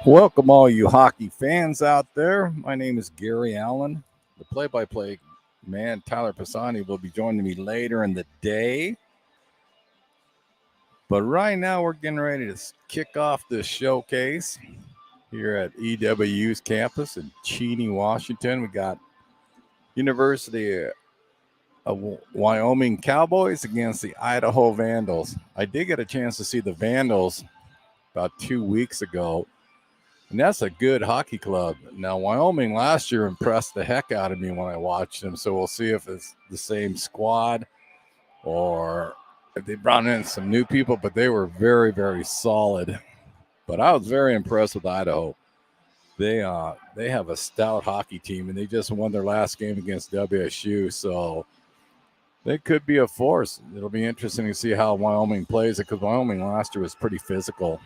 Welcome, all you hockey fans out there. My name is Gary Allen. The play by play man, Tyler Pisani, will be joining me later in the day. But right now, we're getting ready to kick off this showcase here at EWU's campus in Cheney, Washington. We got University of Wyoming Cowboys against the Idaho Vandals. I did get a chance to see the Vandals about 2 weeks ago. And that's a good hockey club. Now, Wyoming last year impressed the heck out of me when I watched them. So we'll see if it's the same squad or if they brought in some new people, but they were very, very solid. But I was very impressed with Idaho. They have a stout hockey team, and they just won their last game against WSU. So they could be a force. It'll be interesting to see how Wyoming plays it because Wyoming last year was pretty physical.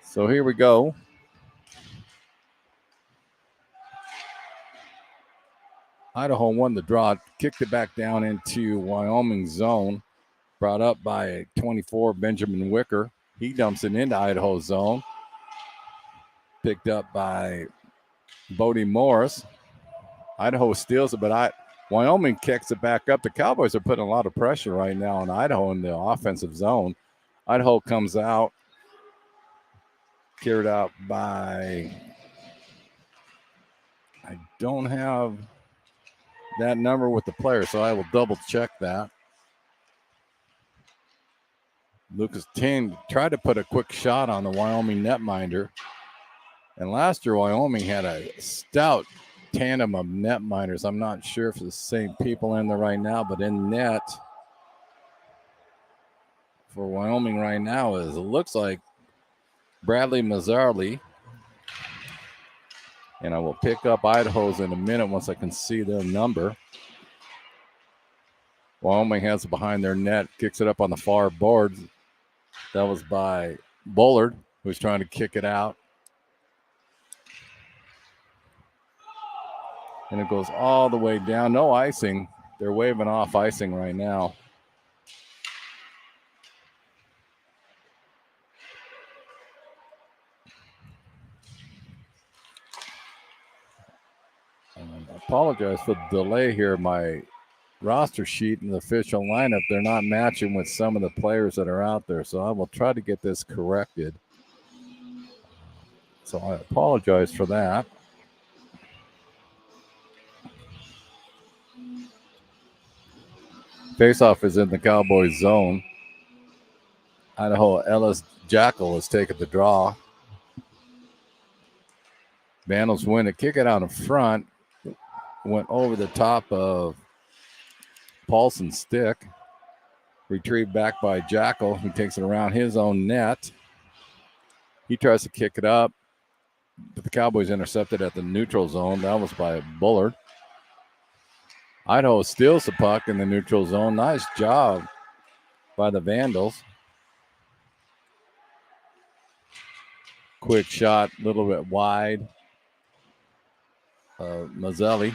So here we go. Idaho won the draw, kicked it back down into Wyoming zone, brought up by 24 Benjamin Wicker. He dumps it into Idaho zone, picked up by Bodie Morris. Idaho steals it, but Wyoming kicks it back up. The Cowboys are putting a lot of pressure right now on Idaho in the offensive zone. Idaho comes out, carried out by, I don't have that number with the player, so I will double check that. Lucas Ting tried to put a quick shot on the Wyoming netminder. And last year, Wyoming had a stout tandem of netminders. I'm not sure if it's the same people in there right now, but in net for Wyoming right now it looks like Bradley Mazzarli. And I will pick up Idaho's in a minute once I can see their number. Wyoming has it behind their net, kicks it up on the far boards. That was by Bullard, who's trying to kick it out. And it goes all the way down. No icing. They're waving off icing right now. I apologize for the delay here. My roster sheet and the official lineup, they're not matching with some of the players that are out there. So I will try to get this corrected. So I apologize for that. Faceoff is in the Cowboys zone. Idaho Ellis Jackal has taken the draw. Vandals win it. Kick it out in front. Went over the top of Paulson's stick. Retrieved back by Jackal. He takes it around his own net. He tries to kick it up, but the Cowboys intercepted at the neutral zone. That was by Bullard. Idaho steals the puck in the neutral zone. Nice job by the Vandals. Quick shot, a little bit wide. Mazzelli.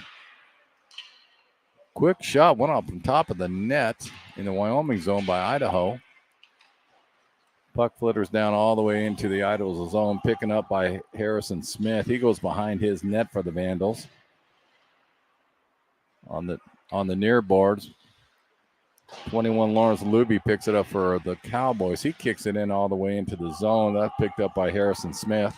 Quick shot went up on top of the net in the Wyoming zone by Idaho. Puck flitters down all the way into the Idaho zone, picking up by Harrison Smith. He goes behind his net for the Vandals. On the near boards, 21 Lawrence Luby picks it up for the Cowboys. He kicks it in all the way into the zone. That's picked up by Harrison Smith.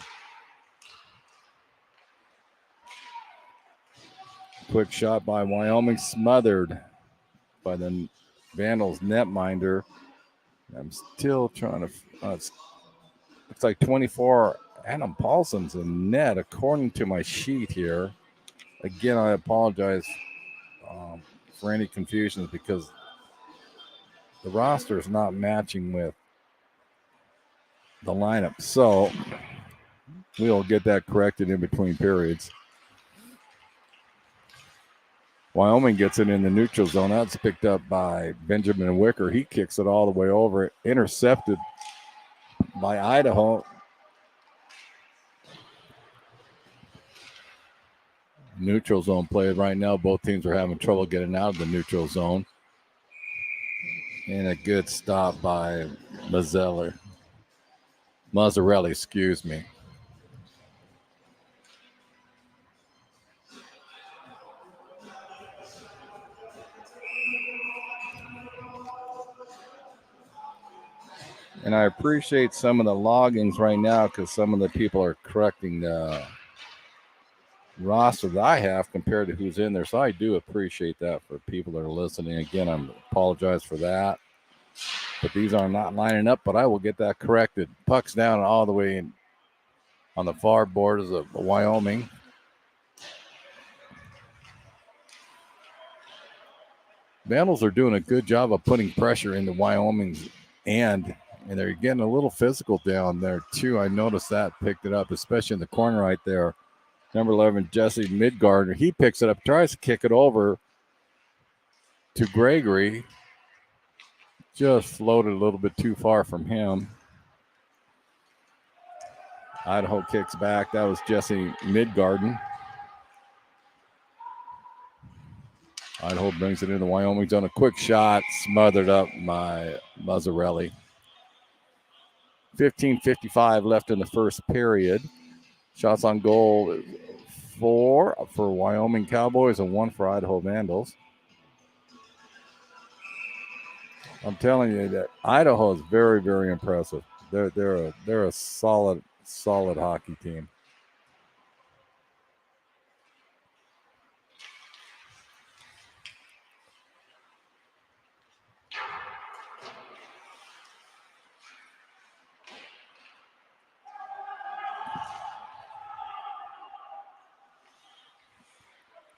Quick shot by Wyoming, smothered by the Vandals netminder. I'm still trying to. Looks like 24 Adam Paulson's in net, according to my sheet here. Again, I apologize for any confusions because the roster is not matching with the lineup. So we'll get that corrected in between periods. Wyoming gets it in the neutral zone. That's picked up by Benjamin Wicker. He kicks it all the way over. Intercepted by Idaho. Neutral zone play right now. Both teams are having trouble getting out of the neutral zone. And a good stop by Mazzarelli, excuse me. And I appreciate some of the loggings right now because some of the people are correcting the roster that I have compared to who's in there. So I do appreciate that for people that are listening. Again, I apologize for that. But these are not lining up, but I will get that corrected. Puck's down all the way in, on the far borders of Wyoming. Vandals are doing a good job of putting pressure into Wyoming's end, and they're getting a little physical down there too. I noticed that, picked it up, especially in the corner right there. Number 11, Jesse Midgardner, he picks it up, tries to kick it over to Gregory. Just floated a little bit too far from him. Idaho kicks back. That was Jesse Midgarden. Idaho brings it into Wyoming zone. A quick shot, smothered up by Mazzarelli. 15:55 left in the first period. Shots on goal, 4 for Wyoming Cowboys and 1 for Idaho Vandals. I'm telling you that Idaho is very, very impressive. They're a solid hockey team.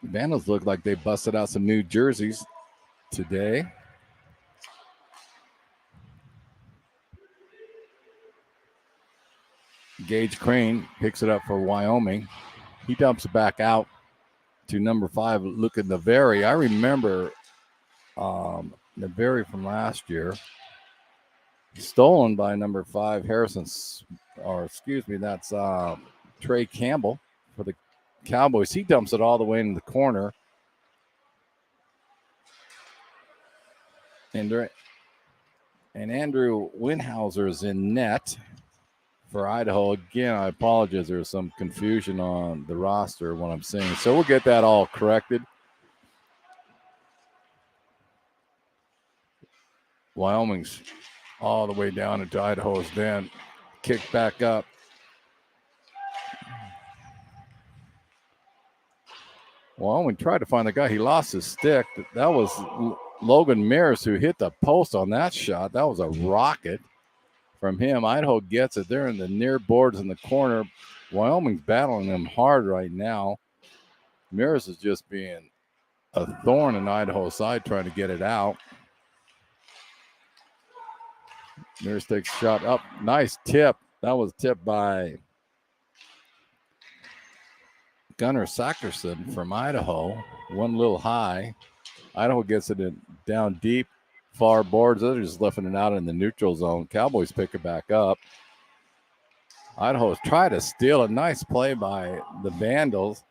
The Vandals look like they busted out some new jerseys today. Gage Crane picks it up for Wyoming. He dumps it back out to number 5, Luca Naveri. I remember Naveri from last year. Stolen by number 5, that's Trey Campbell for the Cowboys. He dumps it all the way into the corner. And Andrew Winhauser is in net for Idaho. Again, I apologize. There's some confusion on the roster, what I'm saying. So we'll get that all corrected. Wyoming's all the way down into Idaho's den. Kick back up. Wyoming tried to find the guy. He lost his stick. That was Logan Mears who hit the post on that shot. That was a rocket from him. Idaho gets it. They're in the near boards in the corner. Wyoming's battling them hard right now. Mears is just being a thorn in Idaho's side trying to get it out. Mears takes a shot up. Nice tip. That was tipped by Gunnar Sakerson from Idaho. One little high. Idaho gets it down deep, far boards. They're just lifting it out in the neutral zone. Cowboys pick it back up. Idaho's tried to steal a nice play by the Vandals.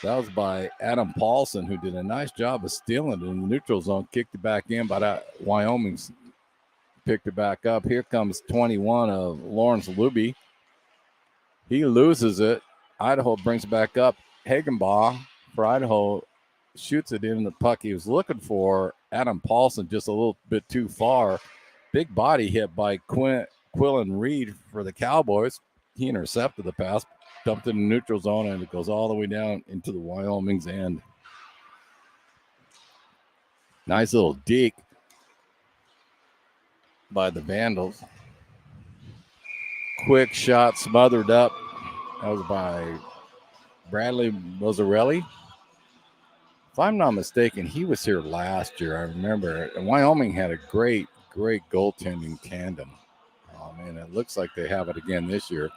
That was by Adam Paulson, who did a nice job of stealing it in the neutral zone. Kicked it back in, but Wyoming's picked it back up. Here comes 21 of Lawrence Luby. He loses it. Idaho brings it back up. Hagenbaugh for Idaho shoots it in the puck he was looking for. Adam Paulson just a little bit too far. Big body hit by Quillen Reed for the Cowboys. He intercepted the pass, dumped it in the neutral zone, and it goes all the way down into the Wyoming's end. Nice little deke by the Vandals. Quick shot smothered up. That was by Bradley Mazzarelli. If I'm not mistaken, he was here last year. I remember. And Wyoming had a great goaltending tandem. Oh, man, it looks like they have it again this year.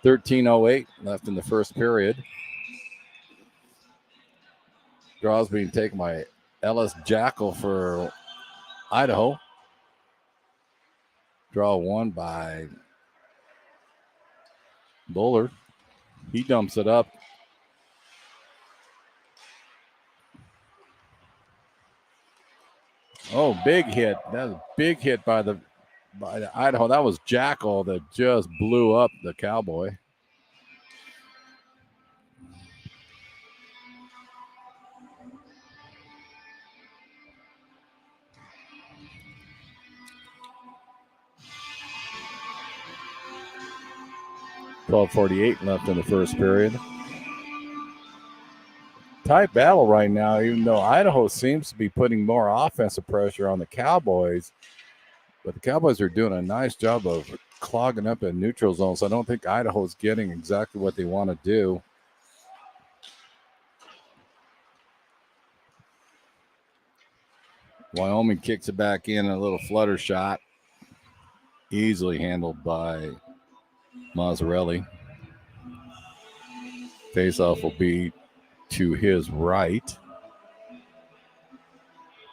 13:08 left in the first period. Draws being taken by Ellis Jackal for Idaho. Draw one by Bullard. He dumps it up. Oh, big hit. That was a big hit by the Idaho. That was Jackal that just blew up the Cowboy. .12:48 left in the first period. Tight battle right now, even though Idaho seems to be putting more offensive pressure on the Cowboys. But the Cowboys are doing a nice job of clogging up in neutral zones. So I don't think Idaho's getting exactly what they want to do. Wyoming kicks it back in, a little flutter shot. Easily handled by Mazzarelli. Faceoff will be to his right.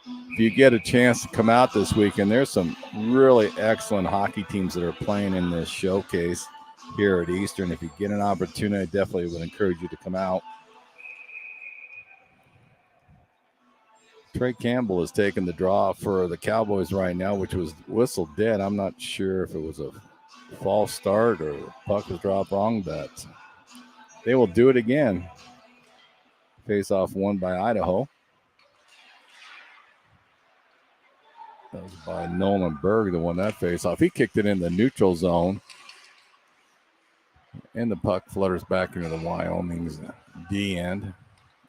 If you get a chance to come out this weekend, there's some really excellent hockey teams that are playing in this showcase here at Eastern. If you get an opportunity, I definitely would encourage you to come out. Trey Campbell is taking the draw for the Cowboys right now, which was whistled dead. I'm not sure if it was a false start or puck was dropped wrong, but they will do it again. Face-off won by Idaho. That was by Nolan Berg that won that face-off. He kicked it in the neutral zone. And the puck flutters back into the Wyoming's D end.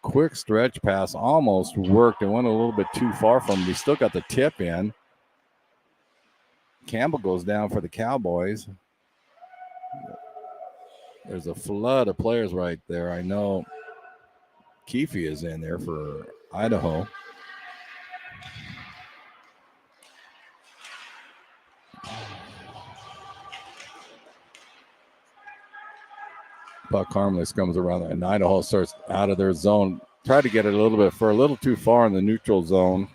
Quick stretch pass almost worked. It went a little bit too far from him. He still got the tip in. Campbell goes down for the Cowboys. There's a flood of players right there. I know Keefe is in there for Idaho. Puck harmless comes around, and Idaho starts out of their zone. Try to get it a little bit for a little too far in the neutral zone.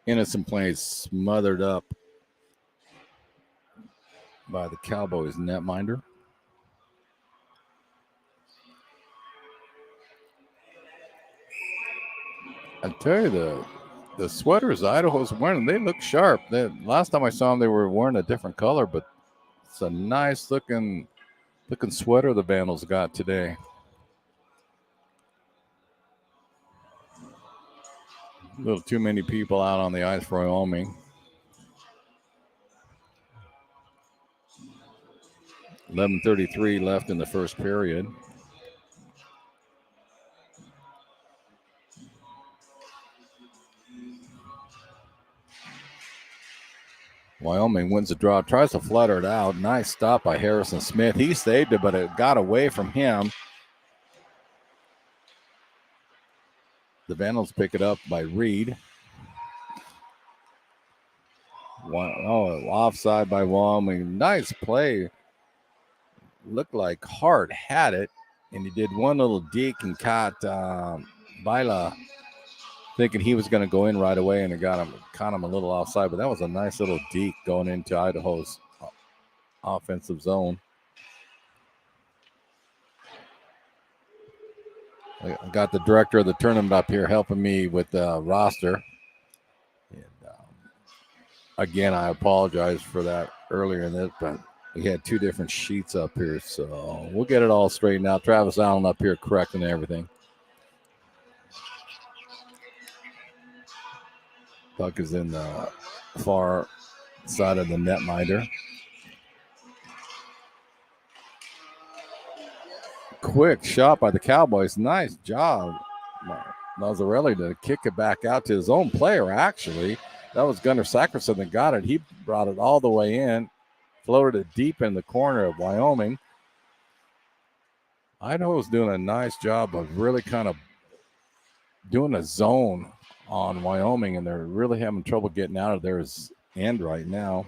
Innocent play smothered up by the Cowboys netminder. I tell you, the sweaters Idaho's wearing, they look sharp. Last time I saw them, they were wearing a different color, but it's a nice looking sweater the Vandals got today. A little too many people out on the ice for Wyoming. 11:33 left in the first period. Wyoming wins the draw, tries to flutter it out. Nice stop by Harrison Smith. He saved it, but it got away from him. The Vandals pick it up by Reed. Offside by Wyoming. Nice play. Looked like Hart had it, and he did one little deke and caught Baila, thinking he was going to go in right away, and it caught him a little offside. But that was a nice little deke going into Idaho's offensive zone. I got the director of the tournament up here helping me with the roster. And, again, I apologize for that earlier in this, but we had two different sheets up here, so we'll get it all straightened out. Travis Allen up here correcting everything. Puck is in the far side of the netminder. Quick shot by the Cowboys. Nice job, Mazzarelli, to kick it back out to his own player, actually. That was Gunnar Sakerson that got it. He brought it all the way in, floated it deep in the corner of Wyoming. Idaho's doing a nice job of really kind of doing a zone on Wyoming, and they're really having trouble getting out of their end right now.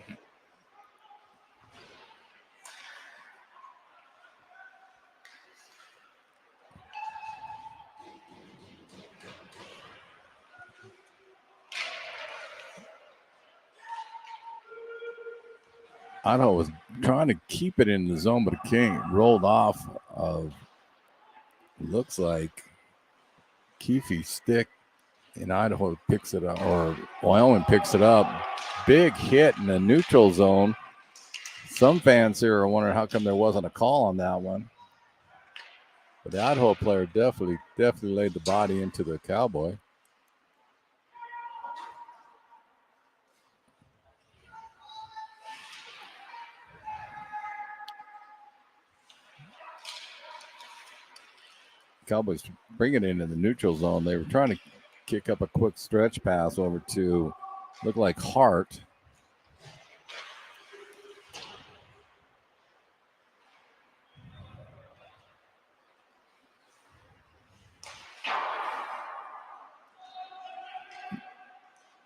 Idaho was trying to keep it in the zone, but King rolled off of, looks like, Keefe's stick, and Idaho picks it up, or Wyoming picks it up. Big hit in the neutral zone. Some fans here are wondering how come there wasn't a call on that one. But the Idaho player definitely laid the body into the Cowboy. Cowboys bring it into the neutral zone. They were trying to kick up a quick stretch pass over to, look like, Hart.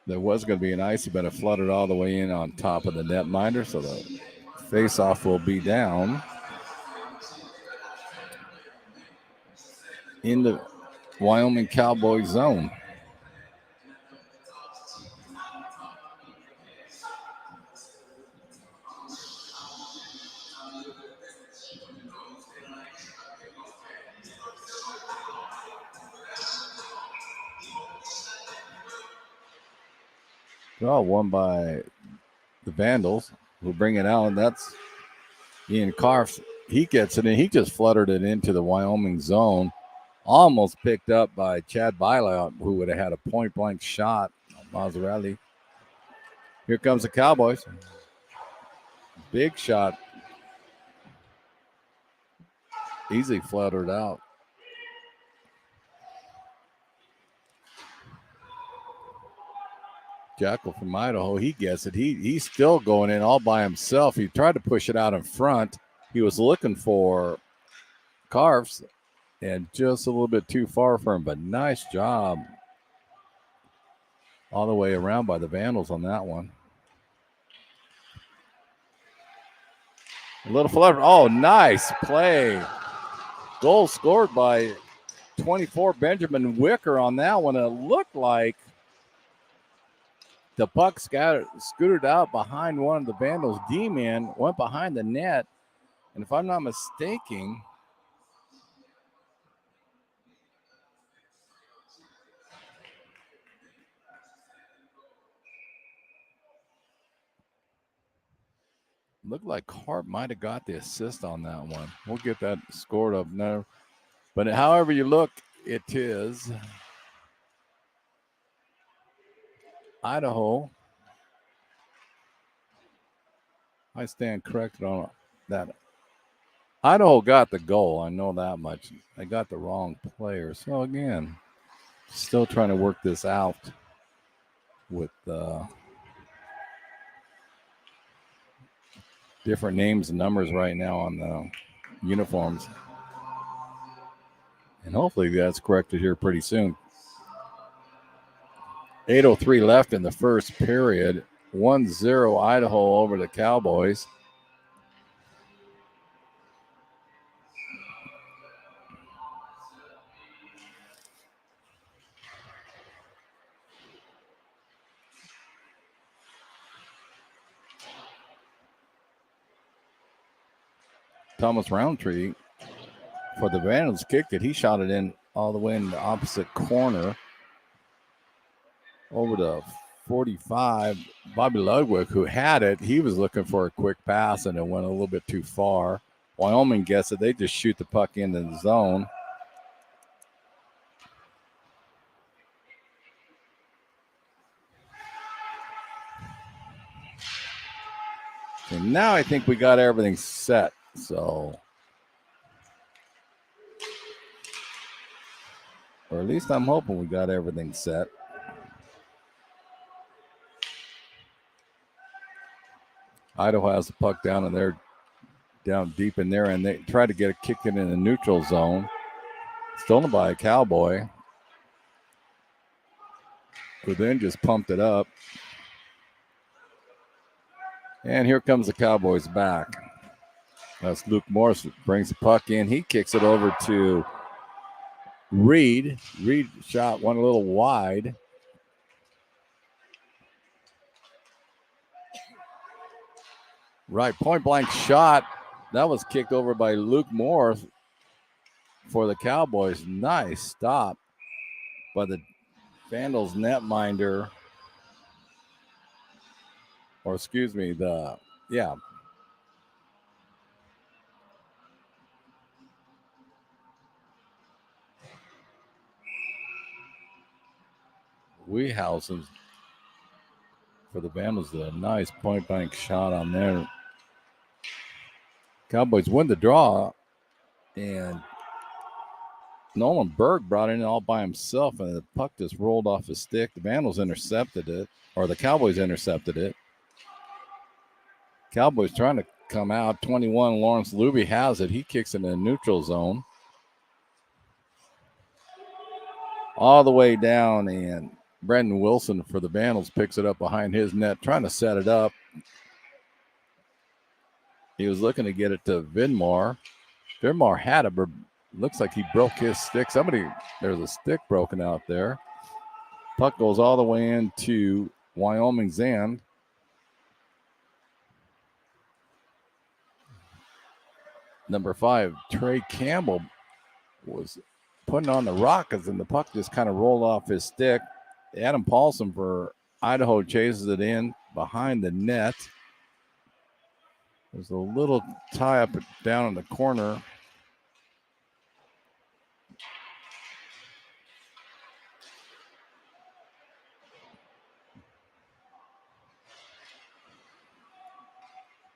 There was going to be an icy, but it flooded all the way in on top of the netminder, so the face-off will be down in the Wyoming Cowboy zone. Draw won by the Vandals, who bring it out, and that's Ian Karff. He gets it, and he just fluttered it into the Wyoming zone. Almost picked up by Chad Bila, who would have had a point-blank shot on Mazzarelli. Here comes the Cowboys. Big shot. Easily fluttered out. Jackal from Idaho, he gets it. He's still going in all by himself. He tried to push it out in front. He was looking for Karff's, and just a little bit too far for him, but nice job all the way around by the Vandals on that one. A little flutter. Oh, nice play. Goal scored by 24 Benjamin Wicker on that one. It looked like the puck scooted out behind one of the Vandals' D-men, went behind the net, and if I'm not mistaken, looked like Hart might have got the assist on that one. We'll get that scored up now. But however you look, it is Idaho. I stand corrected on that. Idaho got the goal. I know that much. They got the wrong player. So, again, still trying to work this out with different names and numbers right now on the uniforms. And hopefully that's corrected here pretty soon. 8:03 left in the first period. 1-0 Idaho over the Cowboys. Thomas Roundtree for the Vandals kicked it. He shot it in all the way in the opposite corner over to 45. Bobby Ludwig, who had it, he was looking for a quick pass and it went a little bit too far. Wyoming gets it. They just shoot the puck into the zone. And now I think we got everything set. So, or at least I'm hoping we got everything set. Idaho has the puck down, and they're down deep in there, and they try to get a kick in the neutral zone. Stolen by a Cowboy, who then just pumped it up. And here comes the Cowboys back. That's Luke Morris, brings the puck in. He kicks it over to Reed. Reed shot one a little wide. Right, point blank shot. That was kicked over by Luke Moore for the Cowboys. Nice stop by the Vandals netminder. Or excuse me, Wehausen for the Vandals. A nice point blank shot on there. Cowboys win the draw, and Nolan Berg brought it in all by himself, and the puck just rolled off his stick. The Vandals intercepted it, or the Cowboys intercepted it. Cowboys trying to come out. 21, Lawrence Luby has it. He kicks it in the neutral zone. All the way down, and Brendan Wilson for the Vandals picks it up behind his net, trying to set it up. He was looking to get it to Vidmar. Vidmar had it, but looks like he broke his stick. There's a stick broken out there. Puck goes all the way into Wyoming's end. Number 5, Trey Campbell was putting on the rockets, and the puck just kind of rolled off his stick. Adam Paulson for Idaho chases it in behind the net. There's a little tie up down in the corner.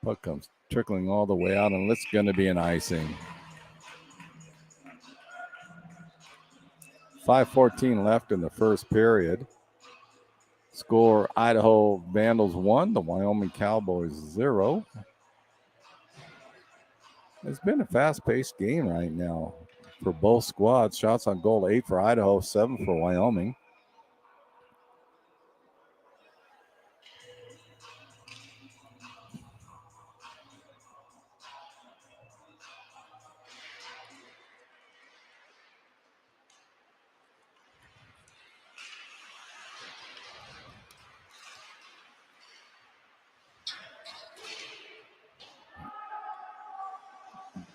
Puck comes trickling all the way out, and it's going to be an icing. 5:14 left in the first period. Score: Idaho Vandals 1, the Wyoming Cowboys 0. It's been a fast-paced game right now for both squads. Shots on goal: 8 for Idaho, 7 for Wyoming.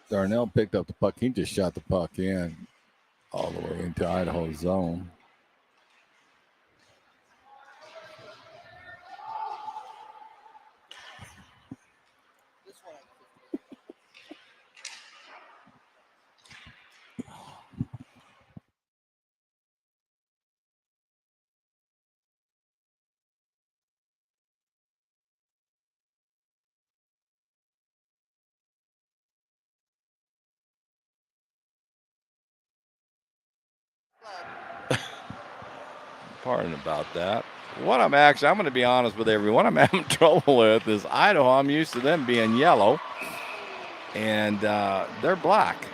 Darnell picked up the puck. He just shot the puck in all the way into Idaho's zone. Pardon about that. I'm going to be honest with everyone. I'm having trouble with is Idaho. I'm used to them being yellow, and they're black.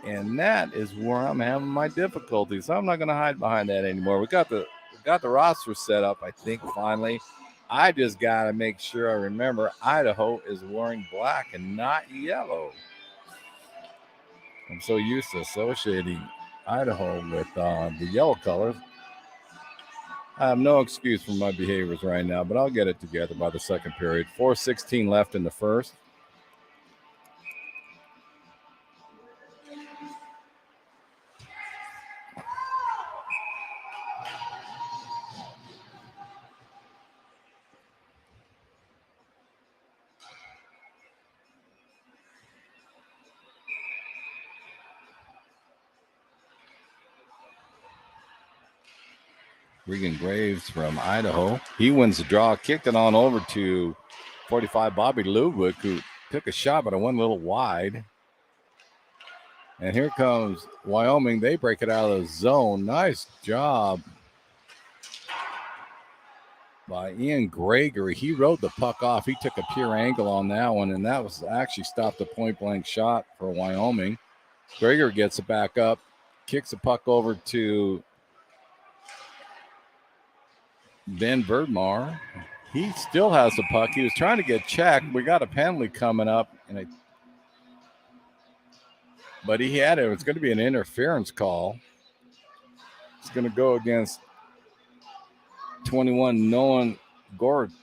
And that is where I'm having my difficulties. So I'm not going to hide behind that anymore. We got the roster set up, I think, finally. I just got to make sure I remember Idaho is wearing black and not yellow. I'm so used to associating Idaho with the yellow colors. I have no excuse for my behaviors right now, but I'll get it together by the second period. 4:16 left in the first. Regan Graves from Idaho. He wins the draw, kicked it on over to 45 Bobby Ludwig, who took a shot, but it went a little wide. And here comes Wyoming. They break it out of the zone. Nice job by Ian Gregory. He rode the puck off. He took a pure angle on that one, and that was actually stopped a point-blank shot for Wyoming. Gregory gets it back up, kicks the puck over to Ben Verdmar. He still has the puck. He was trying to get checked. We got a penalty coming up, but he had it. It's going to be an interference call. It's going to go against 21 Nolan Gordon.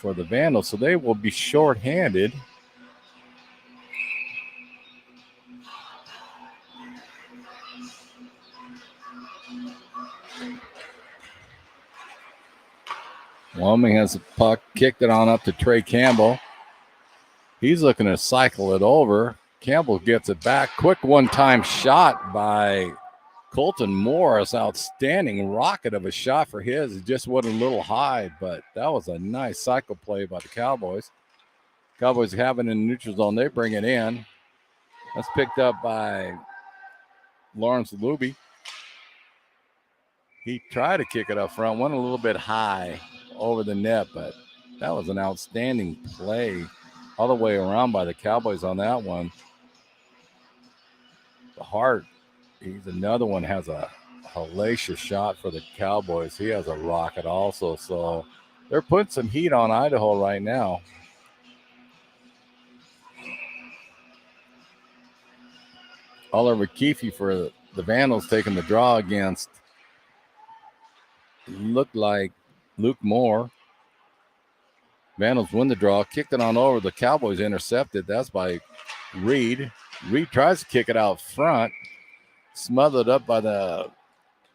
for the Vandals, so they will be shorthanded. Wyoming has the puck, kicked it on up to Trey Campbell. He's looking to cycle it over. Campbell gets it back. Quick one-time shot by Colton Morris. Outstanding rocket of a shot for his. It just went a little high, but that was a nice cycle play by the Cowboys. Cowboys have it in the neutral zone. They bring it in. That's picked up by Lawrence Luby. He tried to kick it up front, went a little bit high over the net, but that was an outstanding play all the way around by the Cowboys on that one. The Hart, he's another one, has a hellacious shot for the Cowboys. He has a rocket also, so they're putting some heat on Idaho right now. Oliver Keefe for the Vandals taking the draw against, looked like Luke Moore. Vandals win the draw, kicked it on over. The Cowboys intercepted. That's by Reed. Reed tries to kick it out front, smothered up by the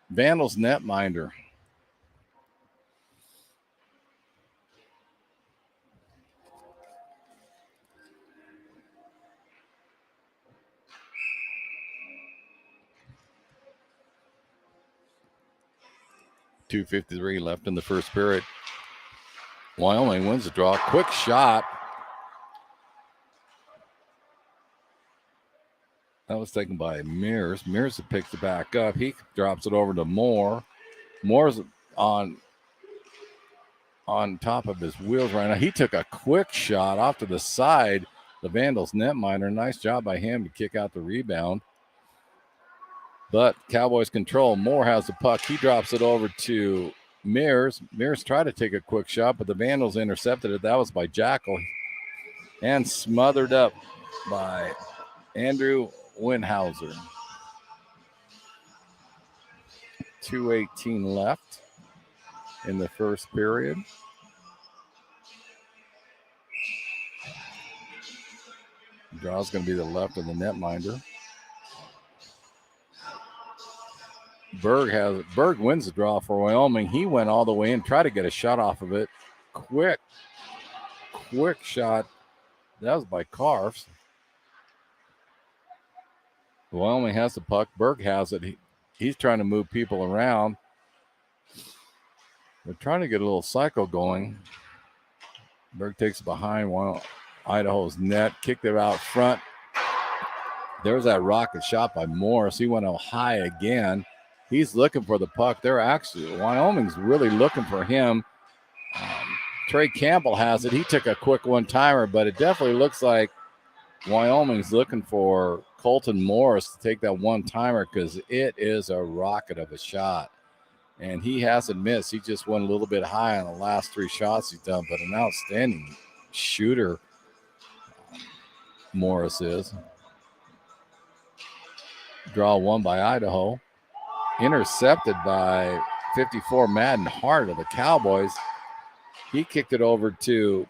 Vandals netminder. .253 left in the first period. Wyoming wins the draw. Quick shot. That was taken by Mears. Mears picks it back up. He drops it over to Moore. Moore's on top of his wheels right now. He took a quick shot off to the side. The Vandals netminder. Nice job by him to kick out the rebound. But Cowboys control. Moore has the puck. He drops it over to Mears. Mears tried to take a quick shot, but the Vandals intercepted it. That was by Jackal. And smothered up by Andrew Winhauser. 2:18 left in the first period. Draw's going to be the left of the netminder. Berg wins the draw for Wyoming. He went all the way in, tried to get a shot off of it. Quick shot. That was by Carfs. Wyoming has the puck. Berg has it. He's trying to move people around. They're trying to get a little cycle going. Berg takes it behind Idaho's net, kicked it out front. There's that rocket shot by Morris. He went out high again. He's looking for the puck. Wyoming's really looking for him. Trey Campbell has it. He took a quick one-timer, but it definitely looks like Wyoming's looking for Colton Morris to take that one-timer because it is a rocket of a shot. And he hasn't missed. He just went a little bit high on the last three shots he's done, but an outstanding shooter Morris is. Draw one by Idaho. Intercepted by 54 Madden Hart of the Cowboys. He kicked it over to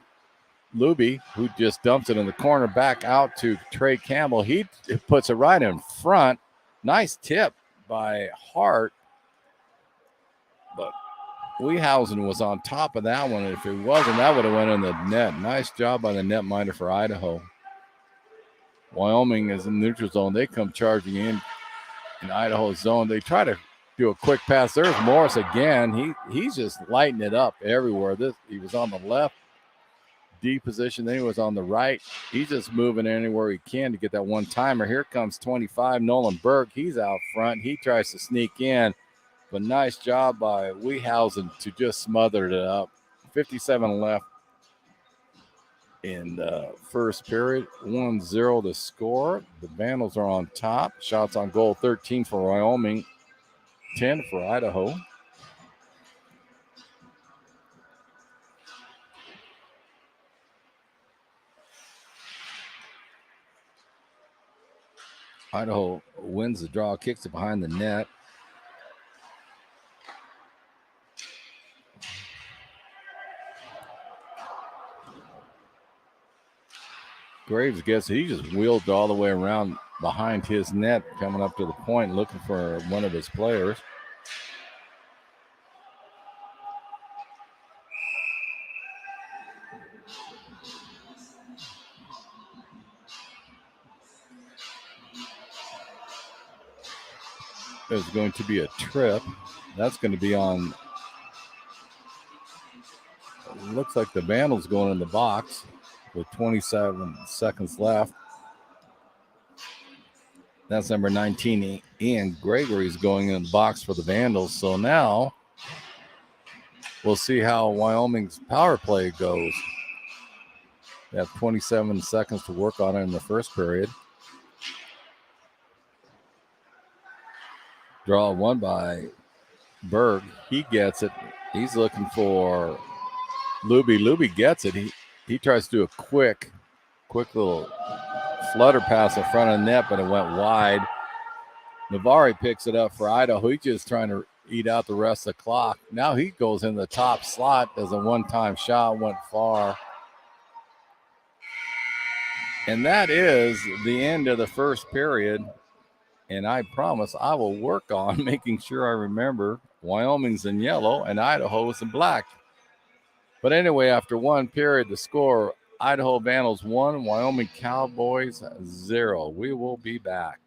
Luby, who just dumps it in the corner, back out to Trey Campbell. He puts it right in front. Nice tip by Hart. But Weehausen was on top of that one. If it wasn't, that would have went in the net. Nice job by the netminder for Idaho. Wyoming is in the neutral zone. They come charging in Idaho's zone. They try to do a quick pass. There's Morris again. He's just lighting it up everywhere. He was on the left D position. Then he was on the right. He's just moving anywhere he can to get that one-timer. Here comes 25, Nolan Berg. He's out front. He tries to sneak in, but nice job by Weehausen to just smother it up. 57 left in the first period. 1-0 to score. The Vandals are on top. Shots on goal, 13 for Wyoming, 10 for Idaho. Idaho wins the draw, kicks it behind the net. Graves gets it. He just wheeled all the way around behind his net, coming up to the point, looking for one of his players. There's going to be a trip. That's going to be on. Looks like the Vandals going in the box with 27 seconds left. That's number 19, Ian Gregory's going in the box for the Vandals. So now we'll see how Wyoming's power play goes. They have 27 seconds to work on it in the first period. Draw one by Berg. He gets it. He's looking for Luby. Luby gets it. He tries to do a quick little flutter pass in front of the net, but it went wide. Navari picks it up for Idaho. He's just trying to eat out the rest of the clock. Now he goes in the top slot as a one-time shot, went far. And that is the end of the first period. And I promise I will work on making sure I remember Wyoming's in yellow and Idaho's in black. But anyway, after one period, the score, Idaho Vandals 1, Wyoming Cowboys 0. We will be back.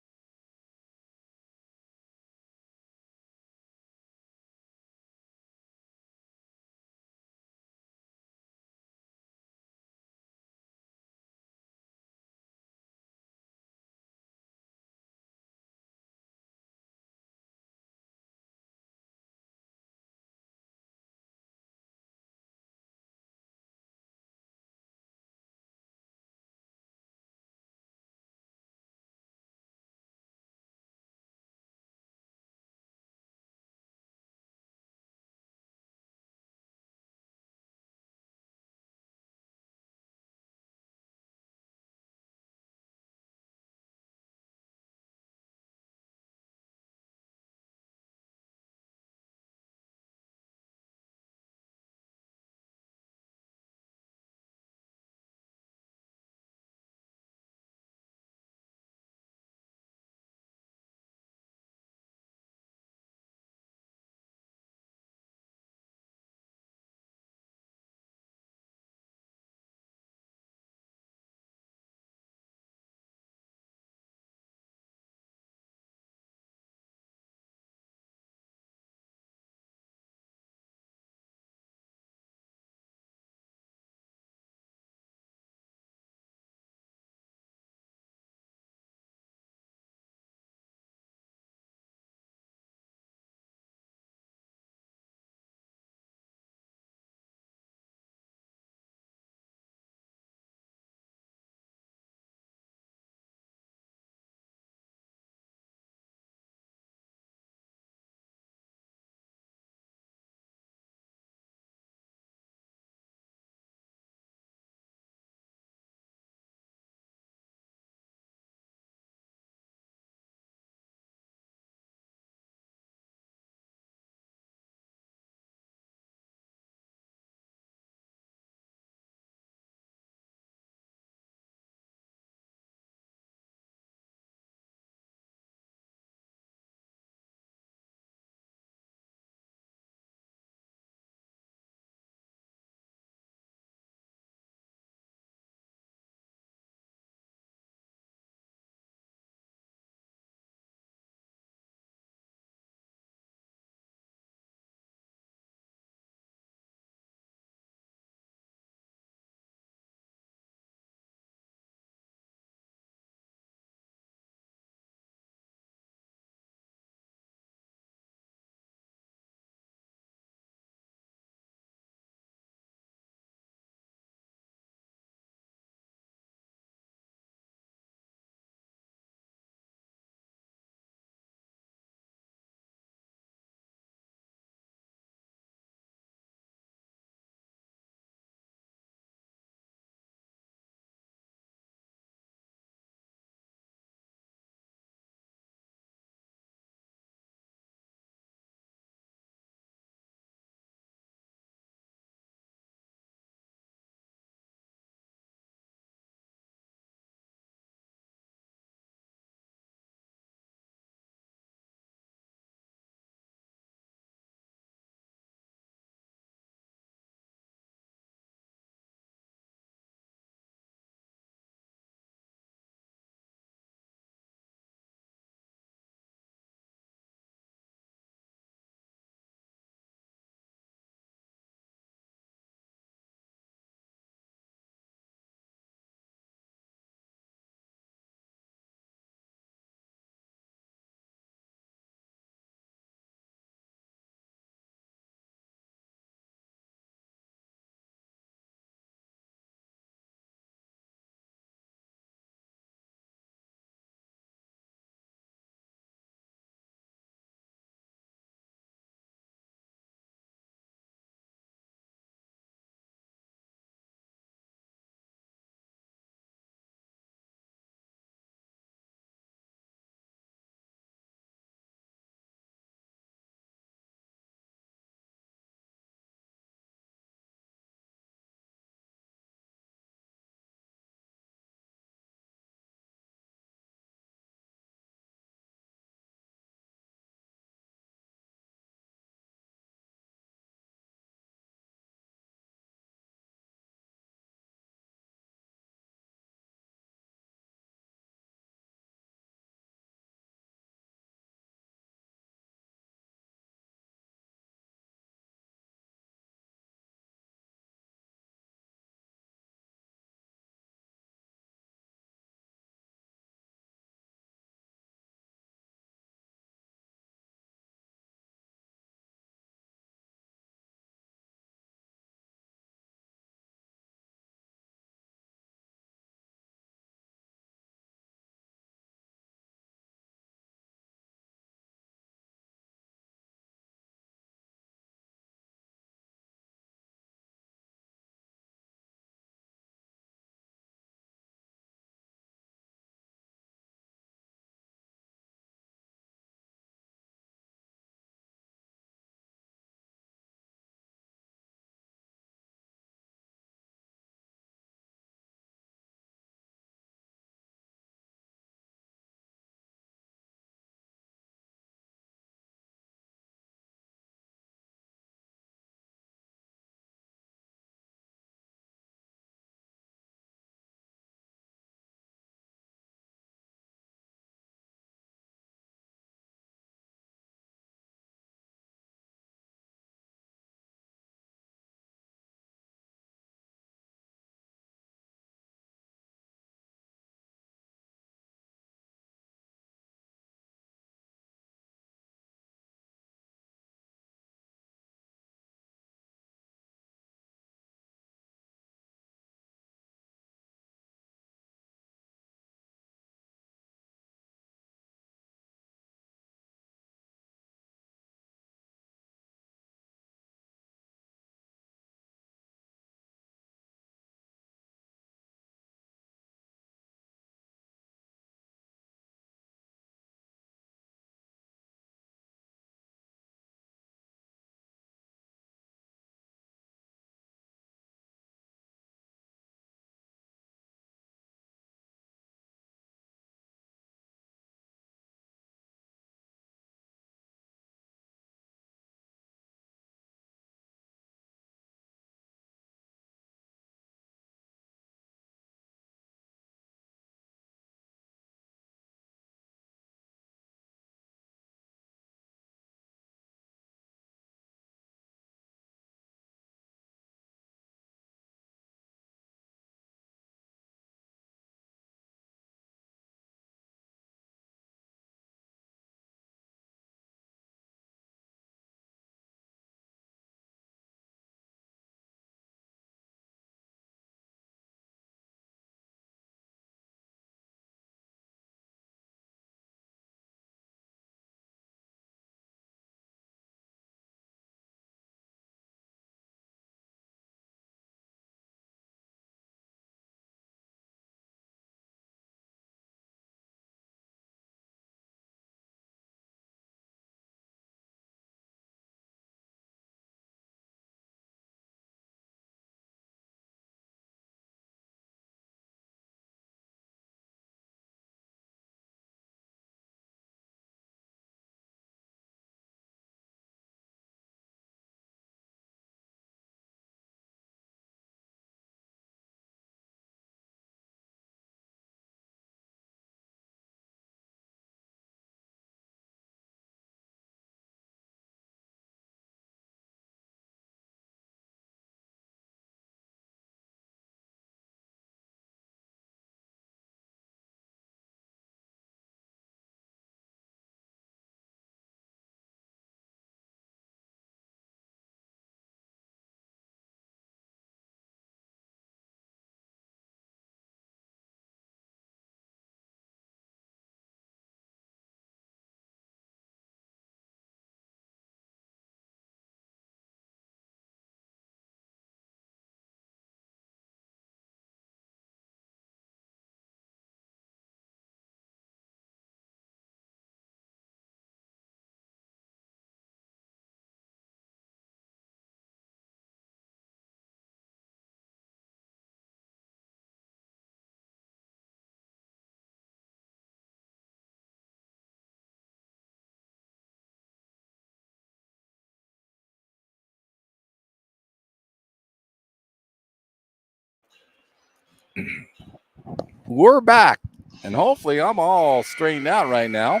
We're back, and hopefully I'm all straightened out right now.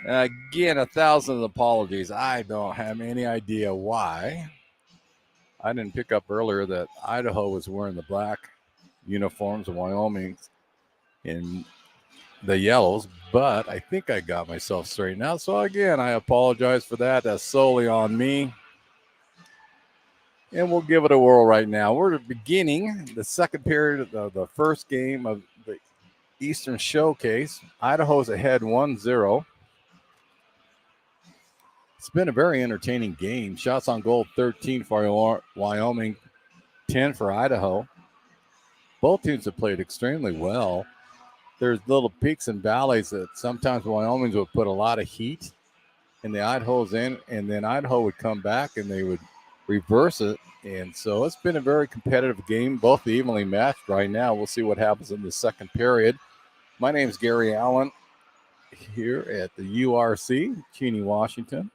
Again, 1,000 apologies. I don't have any idea why. I didn't pick up earlier that Idaho was wearing the black uniforms and Wyoming in the yellows, but I think I got myself straightened out. So again, I apologize for that. That's solely on me. And we'll give it a whirl right now. We're beginning the second period of the first game of the Eastern Showcase. Idaho's ahead 1-0. It's been a very entertaining game. Shots on goal 13 for Wyoming, 10 for Idaho. Both teams have played extremely well. There's little peaks and valleys that sometimes Wyoming would put a lot of heat in the Idaho's in, and then Idaho would come back and they would reverse it. And so it's been a very competitive game, both evenly matched right now. We'll see what happens in the second period. My name is Gary Allen here at the URC, Cheney, Washington.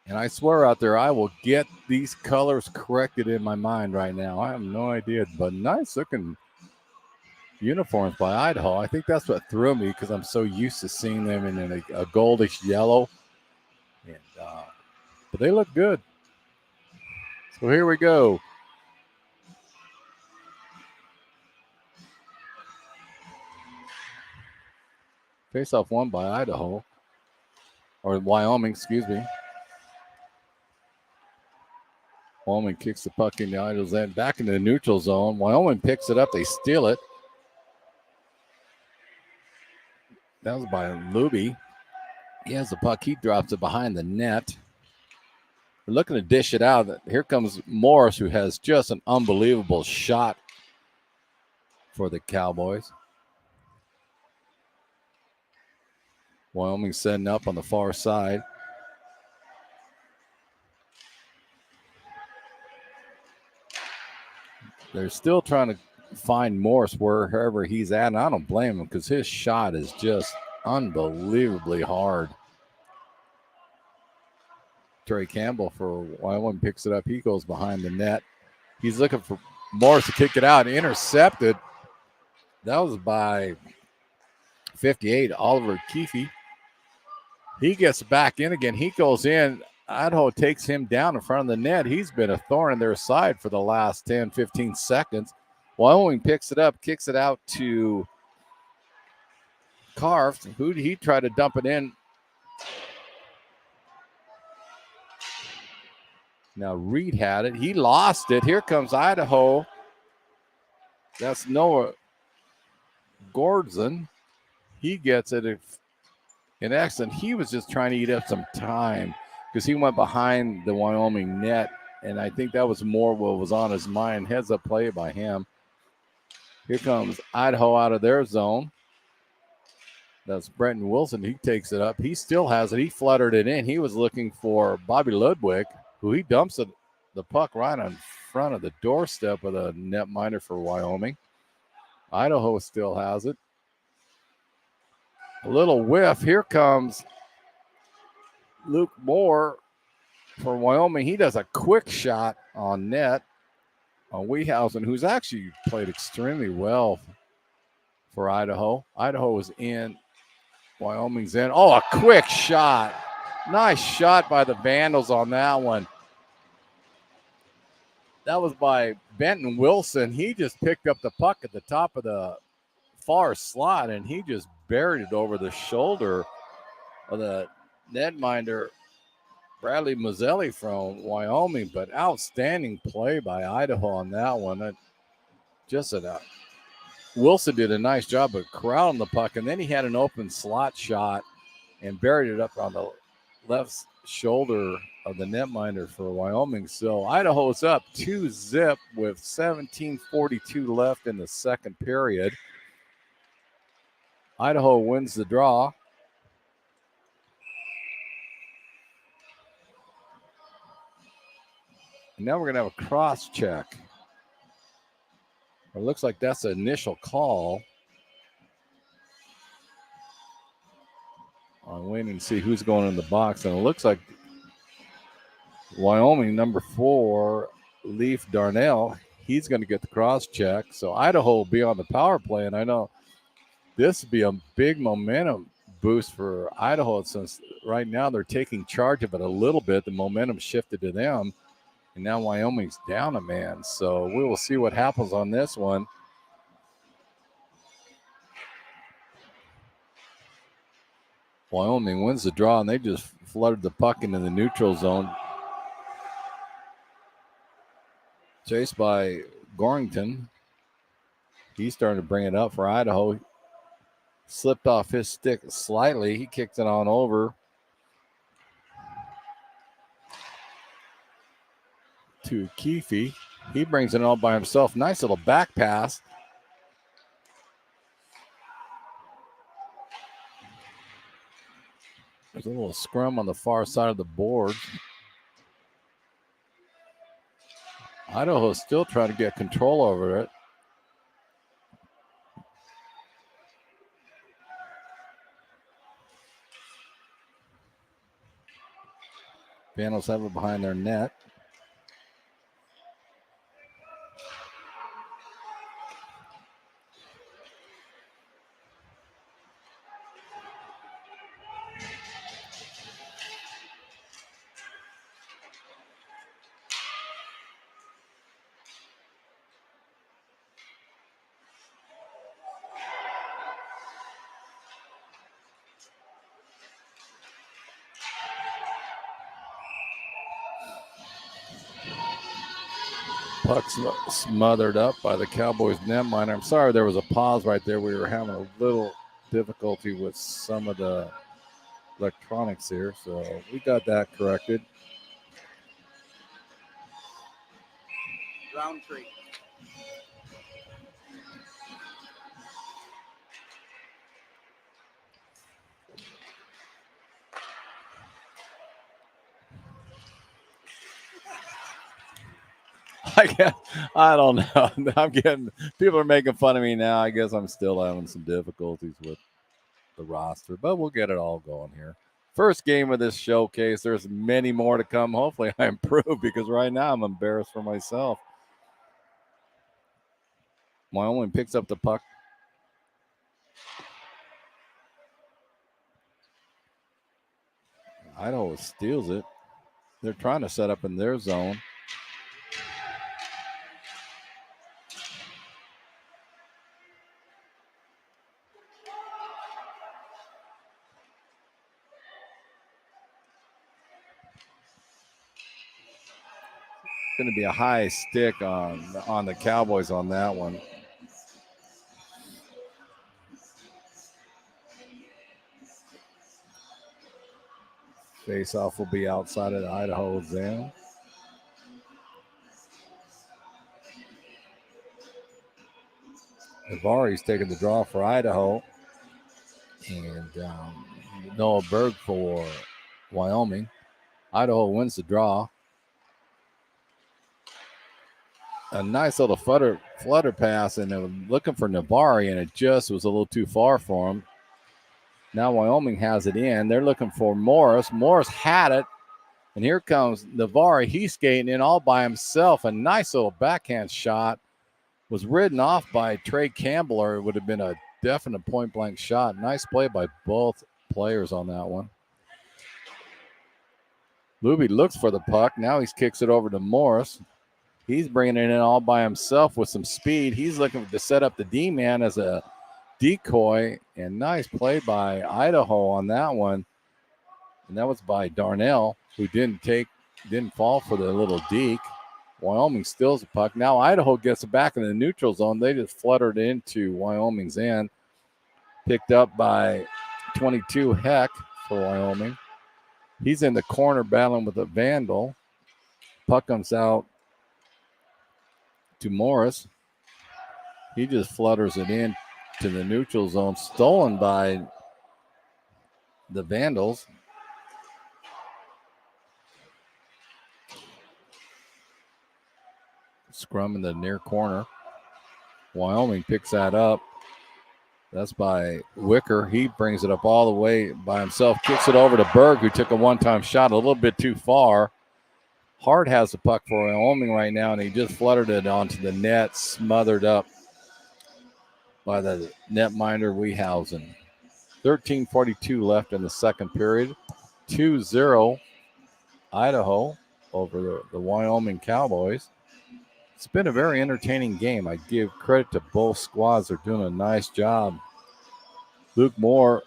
And I swear out there, I will get these colors corrected in my mind right now. I have no idea, but nice looking uniforms by Idaho. I think that's what threw me because I'm so used to seeing them in a goldish yellow. And, but they look good. So here we go. Face off won by Idaho, or Wyoming, excuse me. Wyoming kicks the puck into Idaho's end, back into the neutral zone. Wyoming picks it up. They steal it. That was by Luby. He has the puck. He drops it behind the net. They're looking to dish it out. Here comes Morris, who has just an unbelievable shot for the Cowboys. Wyoming setting up on the far side. They're still trying to find Morris wherever he's at, and I don't blame him because his shot is just unbelievably hard. Trey Campbell for Wyoming picks it up. He goes behind the net. He's looking for Morris to kick it out. Intercepted. That was by 58, Oliver Keefe. He gets back in again. He goes in. Idaho takes him down in front of the net. He's been a thorn in their side for the last 10, 15 seconds. Wyoming picks it up, kicks it out to Carft, who he tried to dump it in. Now Reed had it. He lost it. Here comes Idaho. That's Noah Gordson. He gets it in excellent. He was just trying to eat up some time because he went behind the Wyoming net, and I think that was more what was on his mind. Heads up play by him. Here comes Idaho out of their zone. That's Brenton Wilson. He takes it up. He still has it. He fluttered it in. He was looking for Bobby Ludwig, who he dumps the puck right in front of the doorstep of the netminder for Wyoming. Idaho still has it. A little whiff. Here comes Luke Moore for Wyoming. He does a quick shot on net on Weehausen, who's actually played extremely well for Idaho. Idaho was in. Wyoming's in. Oh, a quick shot. Nice shot by the Vandals on that one. That was by Benton Wilson. He just picked up the puck at the top of the far slot, and he just buried it over the shoulder of the netminder, Bradley Mazzelli from Wyoming. But outstanding play by Idaho on that one. Wilson did a nice job of corralling the puck, and then he had an open slot shot and buried it up on the left shoulder of the netminder for Wyoming. So Idaho's up 2-0 with 17:42 left in the second period. Idaho wins the draw. And now we're going to have a cross check. It looks like that's an initial call. I'll wait and see who's going in the box. And it looks like Wyoming, number 4, Leaf Darnell. He's going to get the cross check. So Idaho will be on the power play. And I know this would be a big momentum boost for Idaho since right now they're taking charge of it a little bit. The momentum shifted to them. And now Wyoming's down a man. So we will see what happens on this one. Wyoming wins the draw, and they just flooded the puck into the neutral zone. Chased by Gorrington. He's starting to bring it up for Idaho. Slipped off his stick slightly. He kicked it on over to Keefe. He brings it all by himself. Nice little back pass. There's a little scrum on the far side of the board. Idaho is still trying to get control over it. Vandals have it behind their net. Puck smothered up by the Cowboys netminder. I'm sorry there was a pause right there. We were having a little difficulty with some of the electronics here, so we got that corrected. Roundtree. I don't know. I'm getting people are making fun of me now. I guess I'm still having some difficulties with the roster, but we'll get it all going here. First game of this showcase. There's many more to come. Hopefully I improve because right now I'm embarrassed for myself. Wyoming picks up the puck. Idaho steals it. They're trying to set up in their zone. Going to be a high stick on the Cowboys on that one. Face-off will be outside of Idaho's zone. Navari's taking the draw for Idaho. And Noah Berg for Wyoming. Idaho wins the draw. A nice little flutter pass, and they were looking for Navari, and it just was a little too far for him. Now Wyoming has it in. They're looking for Morris. Morris had it, and here comes Navari. He's skating in all by himself. A nice little backhand shot. Was ridden off by Trey Campbell, or it would have been a definite point-blank shot. Nice play by both players on that one. Luby looks for the puck. Now he kicks it over to Morris. He's bringing it in all by himself with some speed. He's looking to set up the D-man as a decoy, and nice play by Idaho on that one. And that was by Darnell, who didn't fall for the little deke. Wyoming steals the puck. Now Idaho gets it back in the neutral zone. They just fluttered into Wyoming's end. Picked up by 22 Heck for Wyoming. He's in the corner battling with a Vandal. Puck comes out to Morris. He just flutters it in to the neutral zone. Stolen by the Vandals. Scrum in the near corner. Wyoming picks that up. That's by Wicker. He brings it up all the way by himself. Kicks it over to Berg, who took a one-time shot a little bit too far. Hart has the puck for Wyoming right now, and he just fluttered it onto the net, smothered up by the netminder Wehausen. 13:42 left in the second period. 2-0 Idaho over the Wyoming Cowboys. It's been a very entertaining game. I give credit to both squads. They're doing a nice job. Luke Moore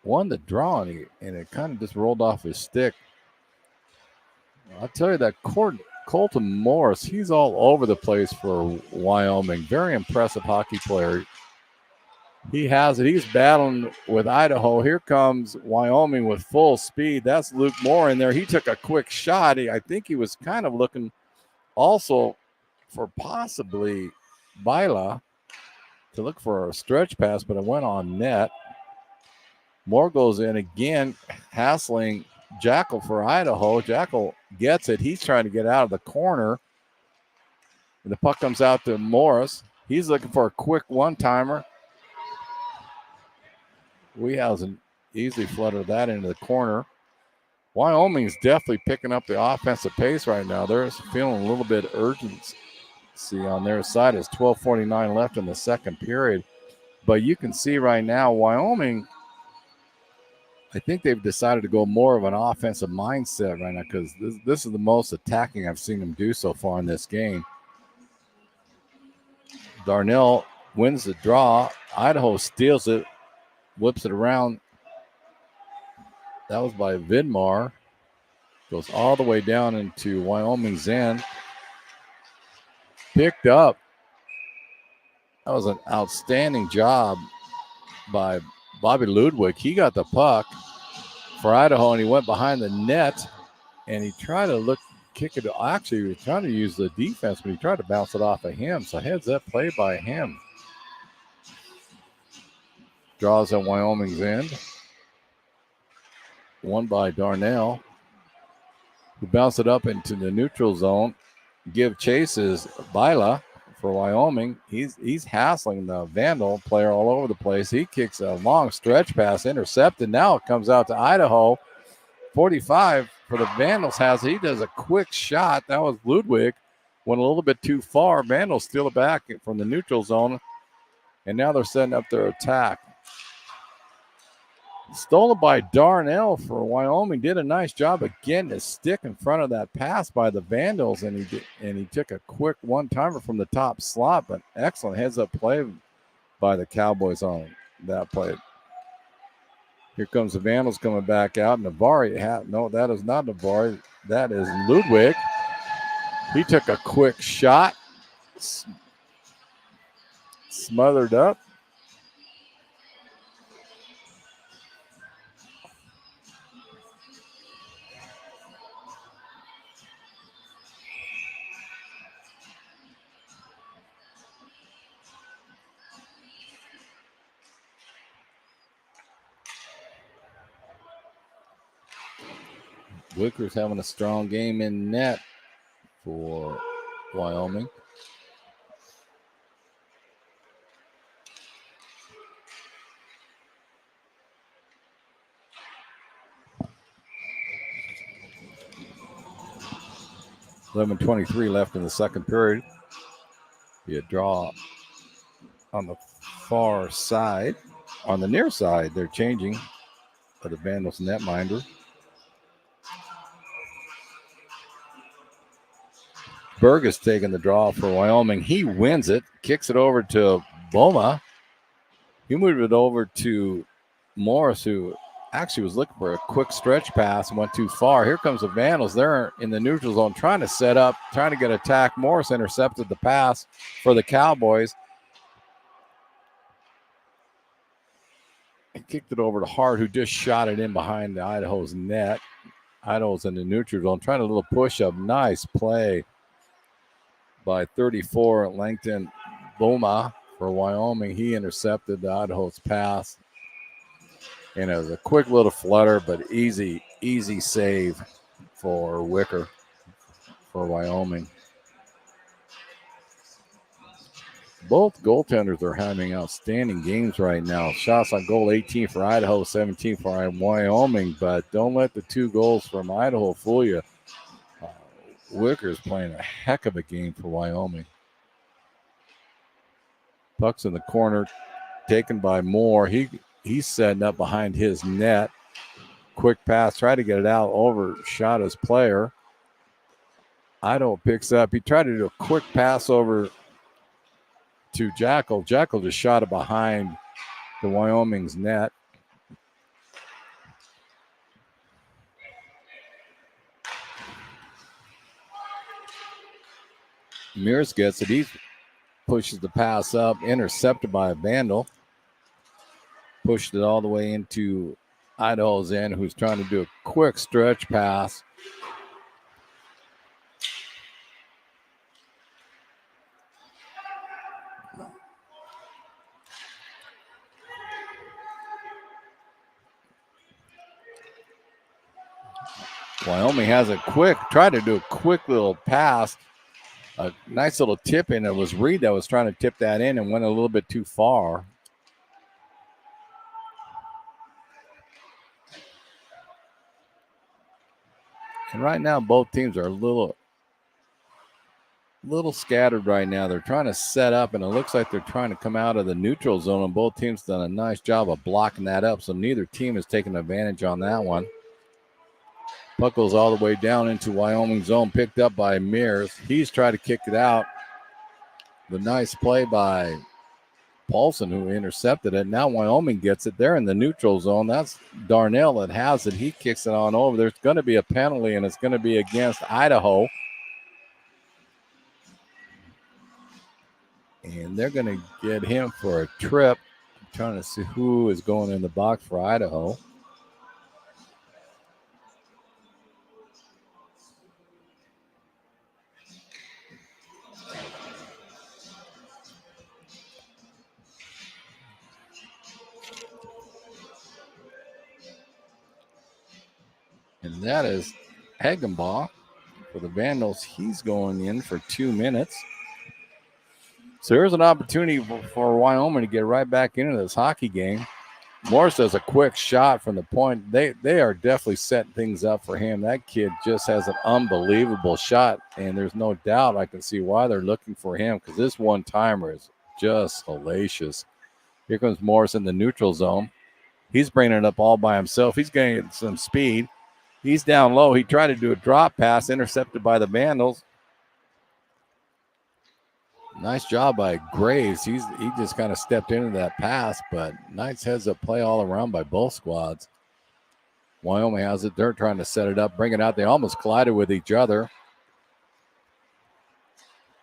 won the draw, and it kind of just rolled off his stick. I'll tell you that Colton Morris, he's all over the place for Wyoming. Very impressive hockey player. He has it. He's battling with Idaho. Here comes Wyoming with full speed. That's Luke Moore in there. He took a quick shot. I think he was kind of looking also for possibly Bila to look for a stretch pass, but it went on net. Moore goes in again, hassling Jackal for Idaho. Jackal gets it. He's trying to get out of the corner. And the puck comes out to Morris. He's looking for a quick one-timer. Wehausen easily fluttered that into the corner. Wyoming's definitely picking up the offensive pace right now. They're feeling a little bit urgency on their side. It's 12:49 left in the second period. But you can see right now, Wyoming, I think they've decided to go more of an offensive mindset right now because this is the most attacking I've seen them do so far in this game. Darnell wins the draw. Idaho steals it, whips it around. That was by Vidmar. Goes all the way down into Wyoming's end. Picked up. That was an outstanding job by Bobby Ludwig. He got the puck for Idaho, and he went behind the net, and he tried to kick it. Actually, he was trying to use the defense, but he tried to bounce it off of him. So heads up play by him. Draws at Wyoming's end. Won by Darnell, who bounced it up into the neutral zone. Give chases Bila for Wyoming. He's hassling the Vandal player all over the place. He kicks a long stretch pass, intercepted. Now it comes out to Idaho. 45 for the Vandals has it. He does a quick shot. That was Ludwig. Went a little bit too far. Vandals steal it back from the neutral zone. And now they're setting up their attack. Stolen by Darnell for Wyoming. Did a nice job of getting his stick in front of that pass by the Vandals, and he took a quick one-timer from the top slot, but excellent heads-up play by the Cowboys on that play. Here comes the Vandals coming back out. Navari, no, that is not Navari. That is Ludwig. He took a quick shot, smothered up. Wicker's having a strong game in net for Wyoming. $11:23 left in the second period. Be a draw on the far side. On the near side, they're changing for the Vandals netminder. Berg is taking the draw for Wyoming. He wins it, kicks it over to Boma. He moved it over to Morris, who actually was looking for a quick stretch pass and went too far. Here comes the Vandals. They're in the neutral zone trying to set up, trying to get attack. Morris intercepted the pass for the Cowboys. He kicked it over to Hart, who just shot it in behind the Idaho's net. Idaho's in the neutral zone, trying a little push-up. Nice play by 34 Langton Boma for Wyoming. He intercepted the Idaho's pass. And it was a quick little flutter, but easy save for Wicker for Wyoming. Both goaltenders are having outstanding games right now. Shots on goal 18 for Idaho, 17 for Wyoming, but don't let the 2 goals from Idaho fool you. Wicker's playing a heck of a game for Wyoming. Puck's in the corner, taken by Moore. He's setting up behind his net. Quick pass, try to get it out, overshot his player. Idaho picks up. He tried to do a quick pass over to Jackal. Jackal just shot it behind the Wyoming's net. Mears gets it. He pushes the pass up, intercepted by a Vandal. Pushed it all the way into Idaho's end, who's trying to do a quick stretch pass. Wyoming has tried to do a quick little pass. A nice little tip in. It was Reed that was trying to tip that in and went a little bit too far. And right now, both teams are a little scattered right now. They're trying to set up, and it looks like they're trying to come out of the neutral zone, and both teams done a nice job of blocking that up, so neither team is taking advantage on that one. Puck goes all the way down into Wyoming zone, picked up by Mears. He's trying to kick it out. The nice play by Paulson, who intercepted it. Now Wyoming gets it. They're in the neutral zone. That's Darnell that has it. He kicks it on over. There's going to be a penalty, and it's going to be against Idaho. And they're going to get him for a trip. I'm trying to see who is going in the box for Idaho. And that is Hagenbaugh for the Vandals. He's going in for 2 minutes. So here's an opportunity for Wyoming to get right back into this hockey game. Morris does a quick shot from the point. They are definitely setting things up for him. That kid just has an unbelievable shot, and there's no doubt I can see why they're looking for him, because this one-timer is just hellacious. Here comes Morris in the neutral zone. He's bringing it up all by himself. He's getting some speed. He's down low. He tried to do a drop pass, intercepted by the Vandals. Nice job by Graves. He just kind of stepped into that pass, but nice heads-up play all around by both squads. Wyoming has it. They're trying to set it up, bring it out. They almost collided with each other.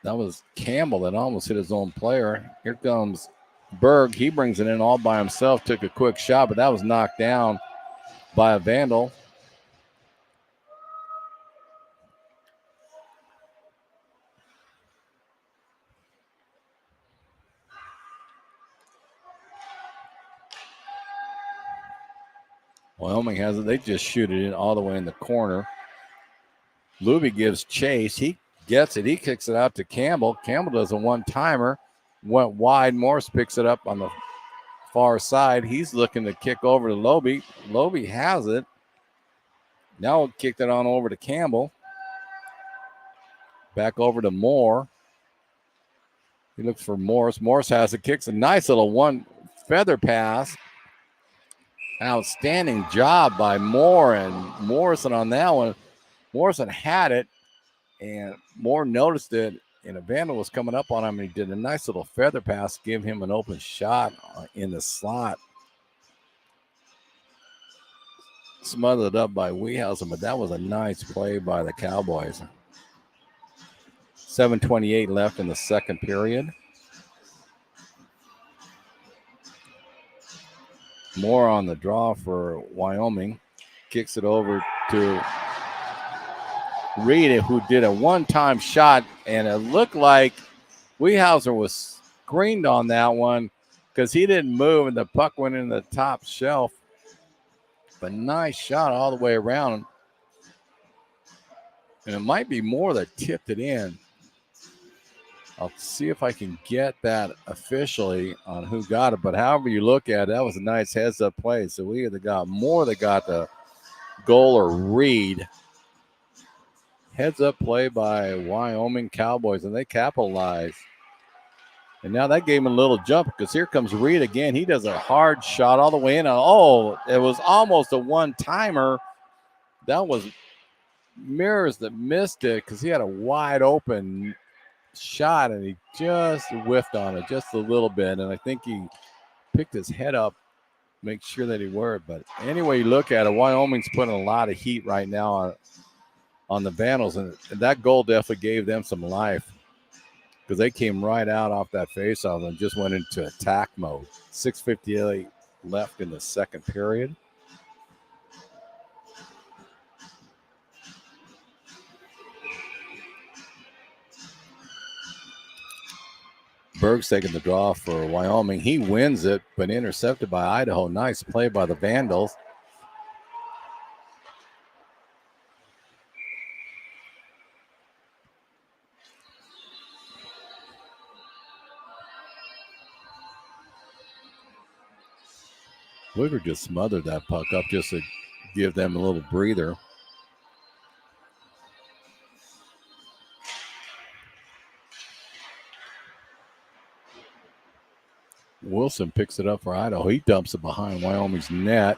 That was Campbell that almost hit his own player. Here comes Berg. He brings it in all by himself, took a quick shot, but that was knocked down by a Vandal. Wyoming has it. They just shoot it in all the way in the corner. Luby gives chase. He gets it. He kicks it out to Campbell. Campbell does a one-timer. Went wide. Morris picks it up on the far side. He's looking to kick over to Loby. Loby has it. Now kicked it on over to Campbell. Back over to Moore. He looks for Morris. Morris has it. Kicks a nice little one feather pass. Outstanding job by Moore and Morrison on that one. Morrison had it, and Moore noticed it, and a Vandal was coming up on him, and he did a nice little feather pass, give him an open shot in the slot. Smothered up by Wehausen, but that was a nice play by the Cowboys. 7:28 left in the second period. Moore on the draw for Wyoming. Kicks it over to Reed, who did a one-time shot, and it looked like Wehausen was screened on that one because he didn't move, and the puck went in the top shelf. But nice shot all the way around. And it might be Moore that tipped it in. I'll see if I can get that officially on who got it. But however you look at it, that was a nice heads-up play. So we either got Moore that got the goal or Reed. Heads-up play by Wyoming Cowboys, and they capitalize. And now that gave him a little jump because here comes Reed again. He does a hard shot all the way in. Oh, it was almost a one-timer. That was Mirrors that missed it because he had a wide open shot and he just whiffed on it just a little bit. And I think he picked his head up, make sure that he worked. But anyway you look at it, Wyoming's putting a lot of heat right now on the Vandals. And that goal definitely gave them some life because they came right out off that faceoff and just went into attack mode. 6:58 left in the second period. Berg's taking the draw for Wyoming. He wins it, but intercepted by Idaho. Nice play by the Vandals. Wicker just smothered that puck up just to give them a little breather. Wilson picks it up for Idaho. He dumps it behind Wyoming's net.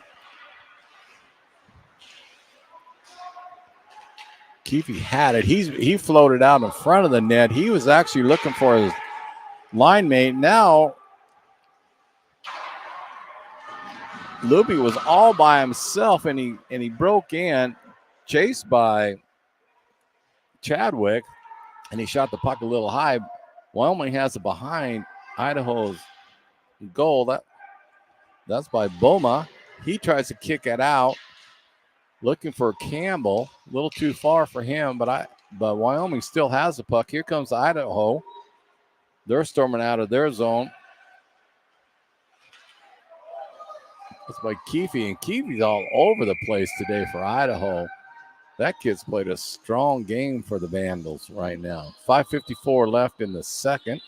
Keefe had it. He floated out in front of the net. He was actually looking for his line mate. Now, Luby was all by himself, and he broke in, chased by Chadwick, and he shot the puck a little high. Wyoming has it behind Idaho's goal. That's by Boma. He tries to kick it out, looking for Campbell. A little too far for him, but Wyoming still has the puck. Here comes Idaho. They're storming out of their zone. That's by Keefe, and Keefe's all over the place today for Idaho. That kid's played a strong game for the Vandals right now. 5:54 left in the second.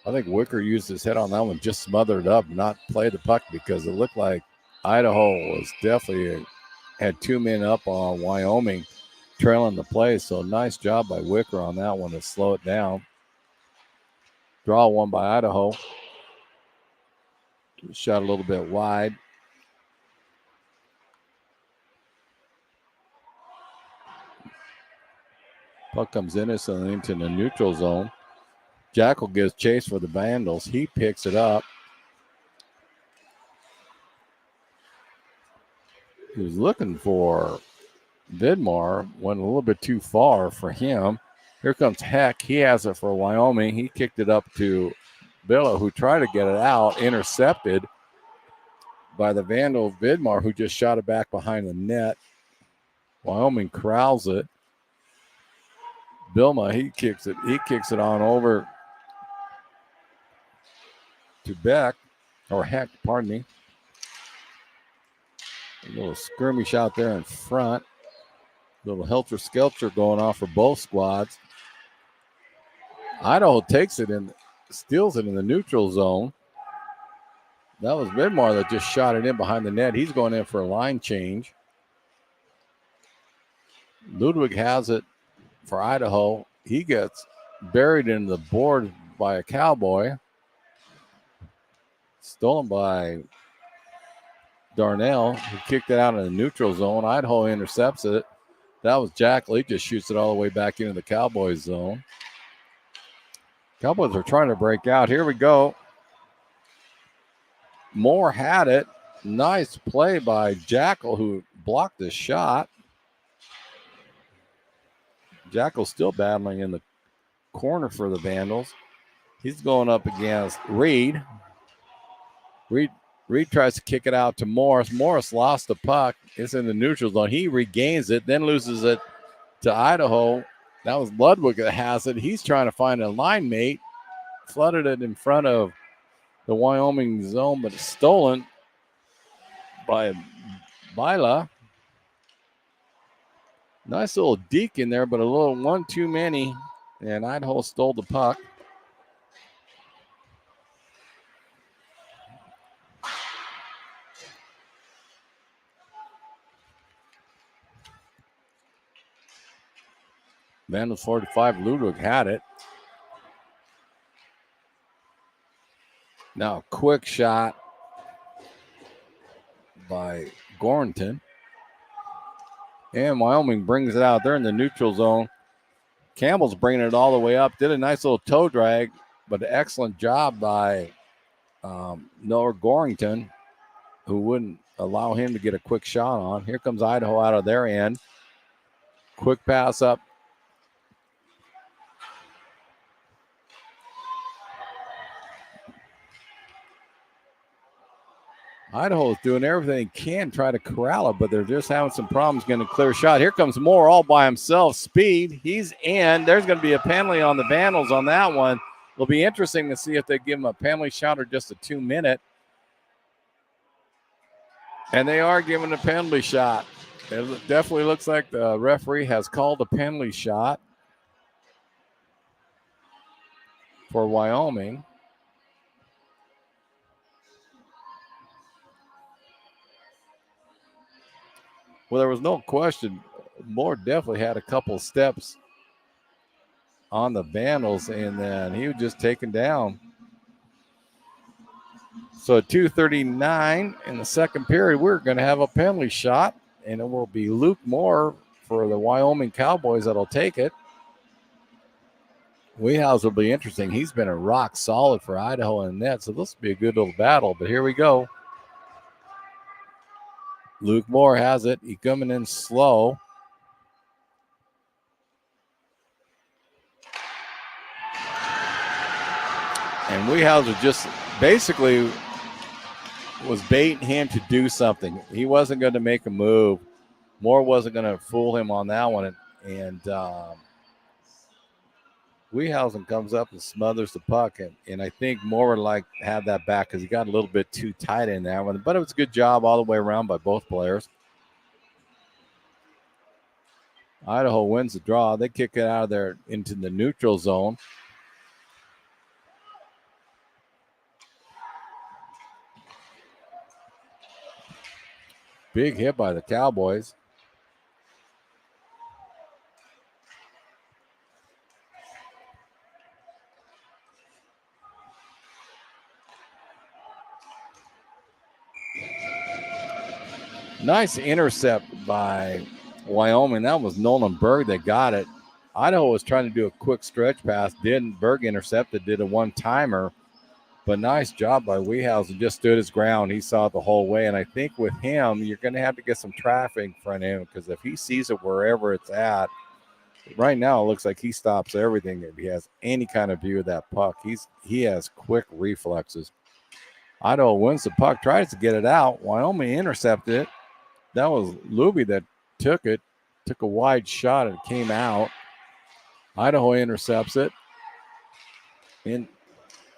I think Wicker used his head on that one, just smothered up, not play the puck because it looked like Idaho was definitely had 2 men up on Wyoming trailing the play. So nice job by Wicker on that one to slow it down. Draw one by Idaho. Shot a little bit wide. Puck comes innocently into the neutral zone. Jackal gives chase for the Vandals. He picks it up. He was looking for Vidmar. Went a little bit too far for him. Here comes Heck. He has it for Wyoming. He kicked it up to Billow, who tried to get it out. Intercepted by the Vandal Vidmar, who just shot it back behind the net. Wyoming corrals it. Bilma, he kicks it on over to Beck, or Heck, pardon me. A little skirmish out there in front. A little helter-skelter going off for both squads. Idaho takes it and steals it in the neutral zone. That was Vidmar that just shot it in behind the net. He's going in for a line change. Ludwig has it for Idaho. He gets buried in the board by a Cowboy. Stolen by Darnell, who kicked it out in the neutral zone. Idaho intercepts it. That was Jack Lee, just shoots it all the way back into the Cowboys zone. Cowboys are trying to break out. Here we go. Moore had it. Nice play by Jackal, who blocked the shot. Jackal still battling in the corner for the Vandals. He's going up against Reed. Reed tries to kick it out to Morris. Morris lost the puck. It's in the neutral zone. He regains it, then loses it to Idaho. That was Ludwig that has it. He's trying to find a line mate. Flooded it in front of the Wyoming zone, but it's stolen by Bila. Nice little deke in there, but a little one too many. And Idaho stole the puck. Vandals 45, Ludwig had it. Now, quick shot by Gorrington. And Wyoming brings it out. They're in the neutral zone. Campbell's bringing it all the way up. Did a nice little toe drag, but an excellent job by Noah Gorrington, who wouldn't allow him to get a quick shot on. Here comes Idaho out of their end. Quick pass up. Idaho is doing everything they can try to corral it, but they're just having some problems getting a clear shot. Here comes Moore all by himself. Speed. He's in. There's going to be a penalty on the Vandals on that one. It'll be interesting to see if they give him a penalty shot or just a 2-minute. And they are giving a penalty shot. It definitely looks like the referee has called a penalty shot for Wyoming. Well, there was no question. Moore definitely had a couple steps on the Vandals, and then he was just taken down. So at 2:39 in the second period, we're going to have a penalty shot, and it will be Luke Moore for the Wyoming Cowboys that'll take it. Wehouse will be interesting. He's been a rock solid for Idaho in net, so this will be a good little battle. But here we go. Luke Moore has it. He's coming in slow. And Wehouse was just basically was baiting him to do something. He wasn't going to make a move. Moore wasn't going to fool him on that one. And Wehausen comes up and smothers the puck. And I think Moore would have that back because he got a little bit too tight in that one. But it was a good job all the way around by both players. Idaho wins the draw. They kick it out of there into the neutral zone. Big hit by the Cowboys. Nice intercept by Wyoming. That was Nolan Berg that got it. Idaho was trying to do a quick stretch pass. Didn't. Berg intercepted, did a one-timer. But nice job by Wehausen. Just stood his ground. He saw it the whole way. And I think with him, you're going to have to get some traffic in front of him because if he sees it wherever it's at, right now it looks like he stops everything if he has any kind of view of that puck. He has quick reflexes. Idaho wins the puck, tries to get it out. Wyoming intercepted it. That was Luby that took it, took a wide shot, and it came out. Idaho intercepts it. And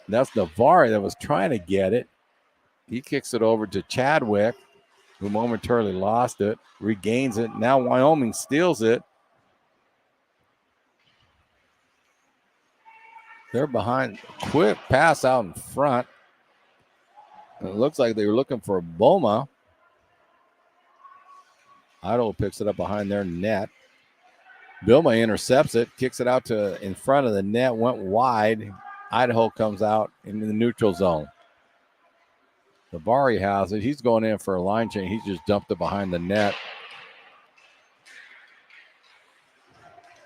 that's Navarre that was trying to get it. He kicks it over to Chadwick, who momentarily lost it, regains it. Now Wyoming steals it. They're behind. Quick pass out in front. And it looks like they were looking for Boma. Idaho picks it up behind their net. Bilma intercepts it, kicks it out to in front of the net, went wide. Idaho comes out into the neutral zone. Navarre has it. He's going in for a line change. He just dumped it behind the net.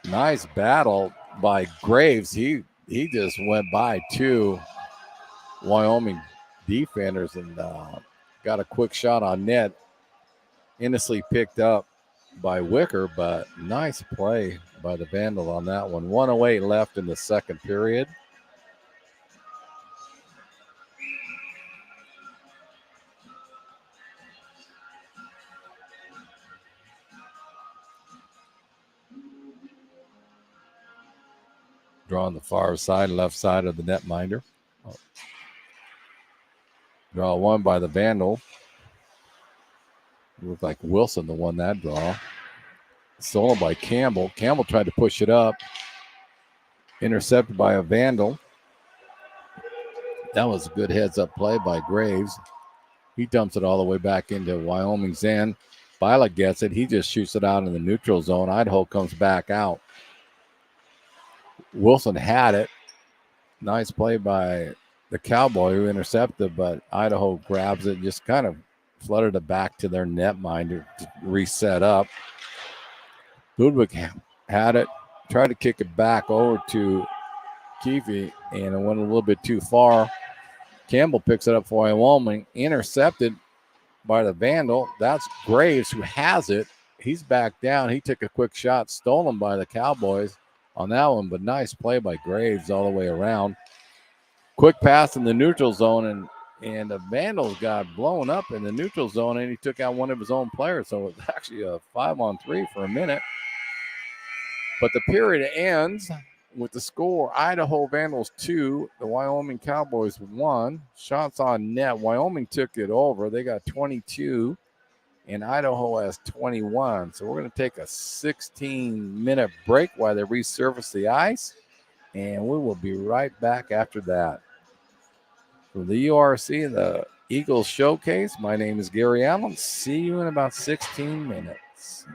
Nice battle by Graves. He just went by two Wyoming defenders and got a quick shot on net. Innocently picked up by Wicker, but nice play by the Vandal on that one. 1:08 left in the second period. Draw on the far side, left side of the netminder. Draw one by the Vandal. Looked like Wilson the won that draw. Stolen by Campbell. Campbell tried to push it up. Intercepted by a Vandal. That was a good heads-up play by Graves. He dumps it all the way back into Wyoming's end. Bila gets it. He just shoots it out in the neutral zone. Idaho comes back out. Wilson had it. Nice play by the Cowboy who intercepted, but Idaho grabs it and just kind of flooded it back to their netminder to reset up. Ludwig had it, tried to kick it back over to Keefe, and it went a little bit too far. Campbell picks it up for Wyoming, intercepted by the Vandal. That's Graves who has it. He's back down. He took a quick shot, stolen by the Cowboys on that one, but nice play by Graves all the way around. Quick pass in the neutral zone, and the Vandals got blown up in the neutral zone, and he took out one of his own players. So it was actually a 5-on-3 for a minute. But the period ends with the score: Idaho Vandals 2, the Wyoming Cowboys 1. Shots on net. Wyoming took it over. They got 22, and Idaho has 21. So we're going to take a 16-minute break while they resurface the ice, and we will be right back after that. From the URC and the Eagles Showcase, my name is Gary Allen. See you in about 16 minutes.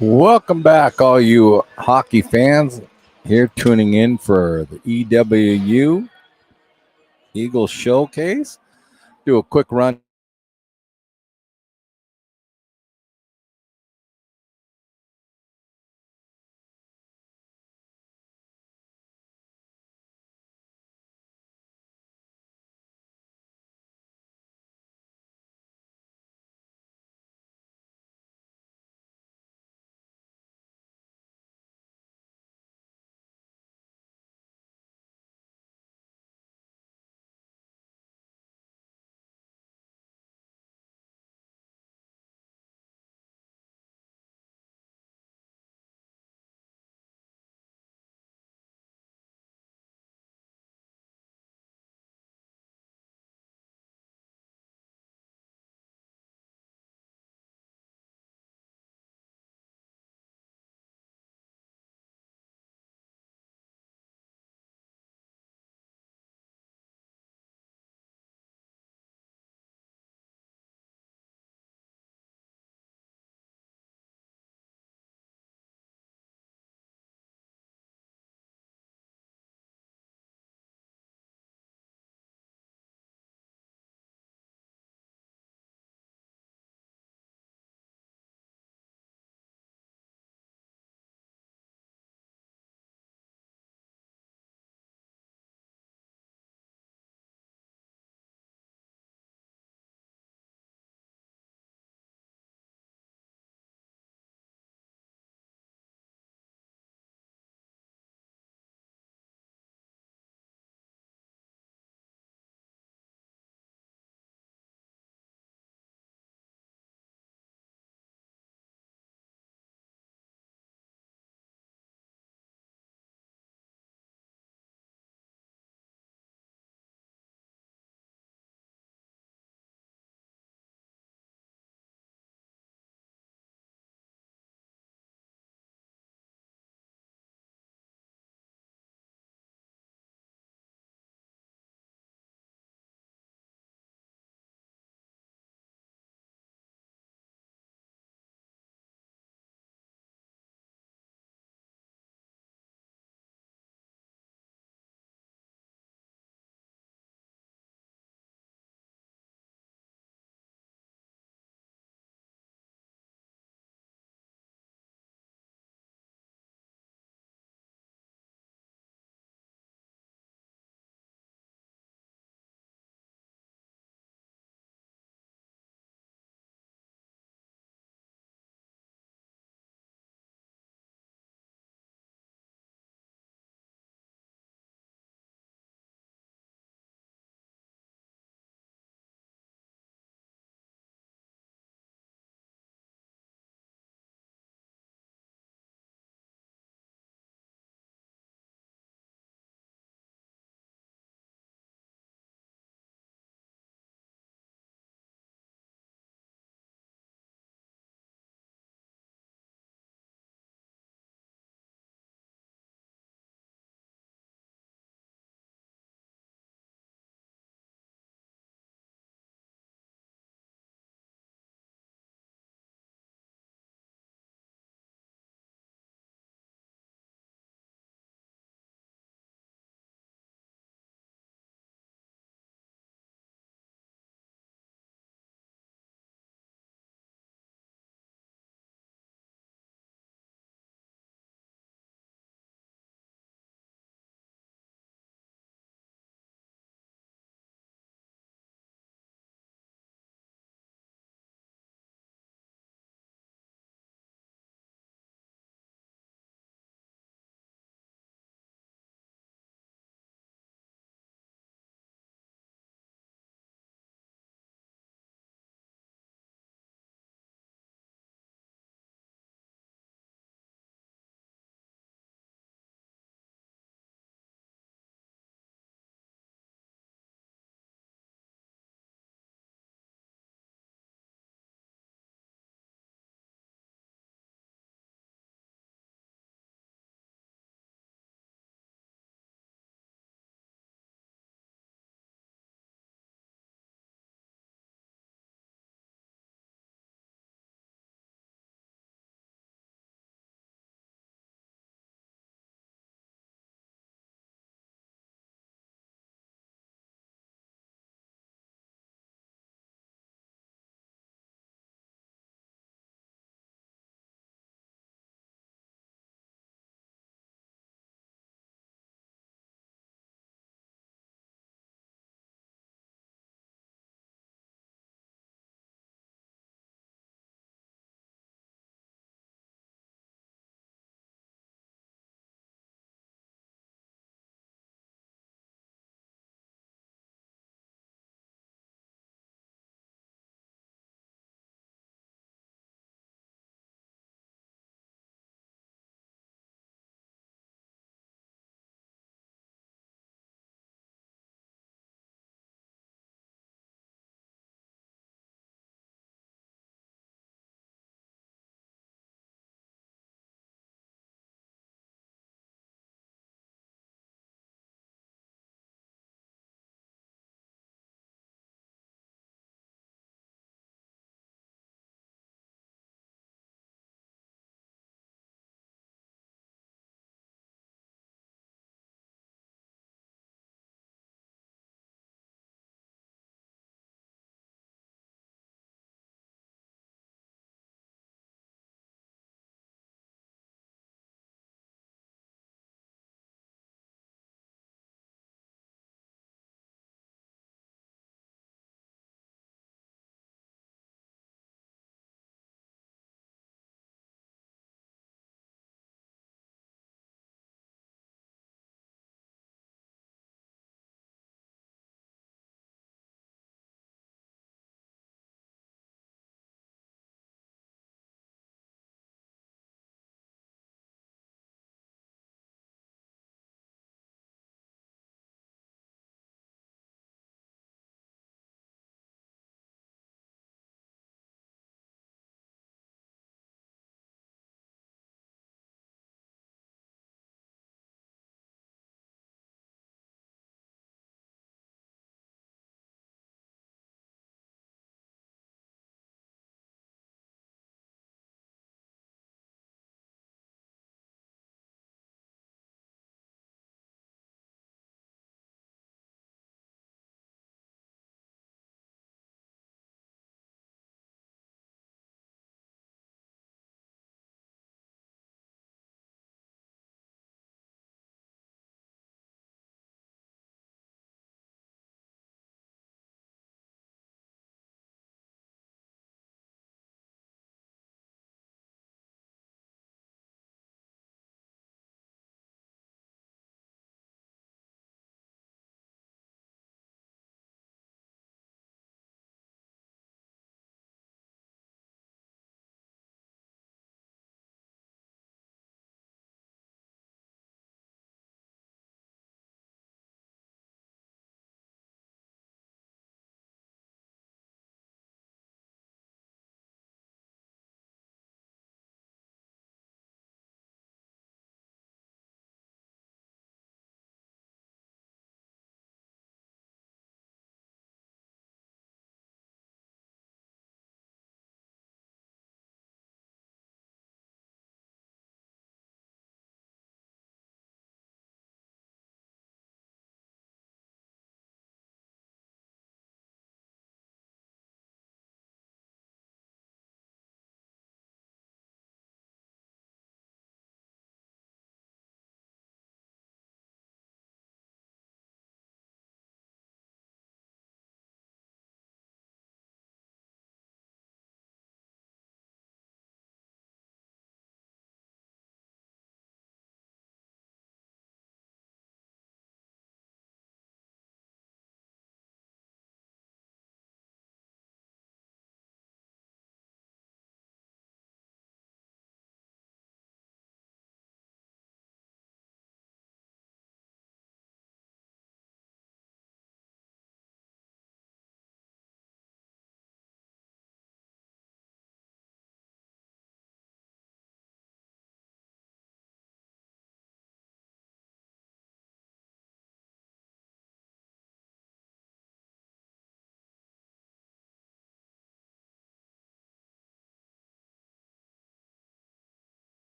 Welcome back, all you hockey fans here tuning in for the EWU Eagles Showcase. Do a quick run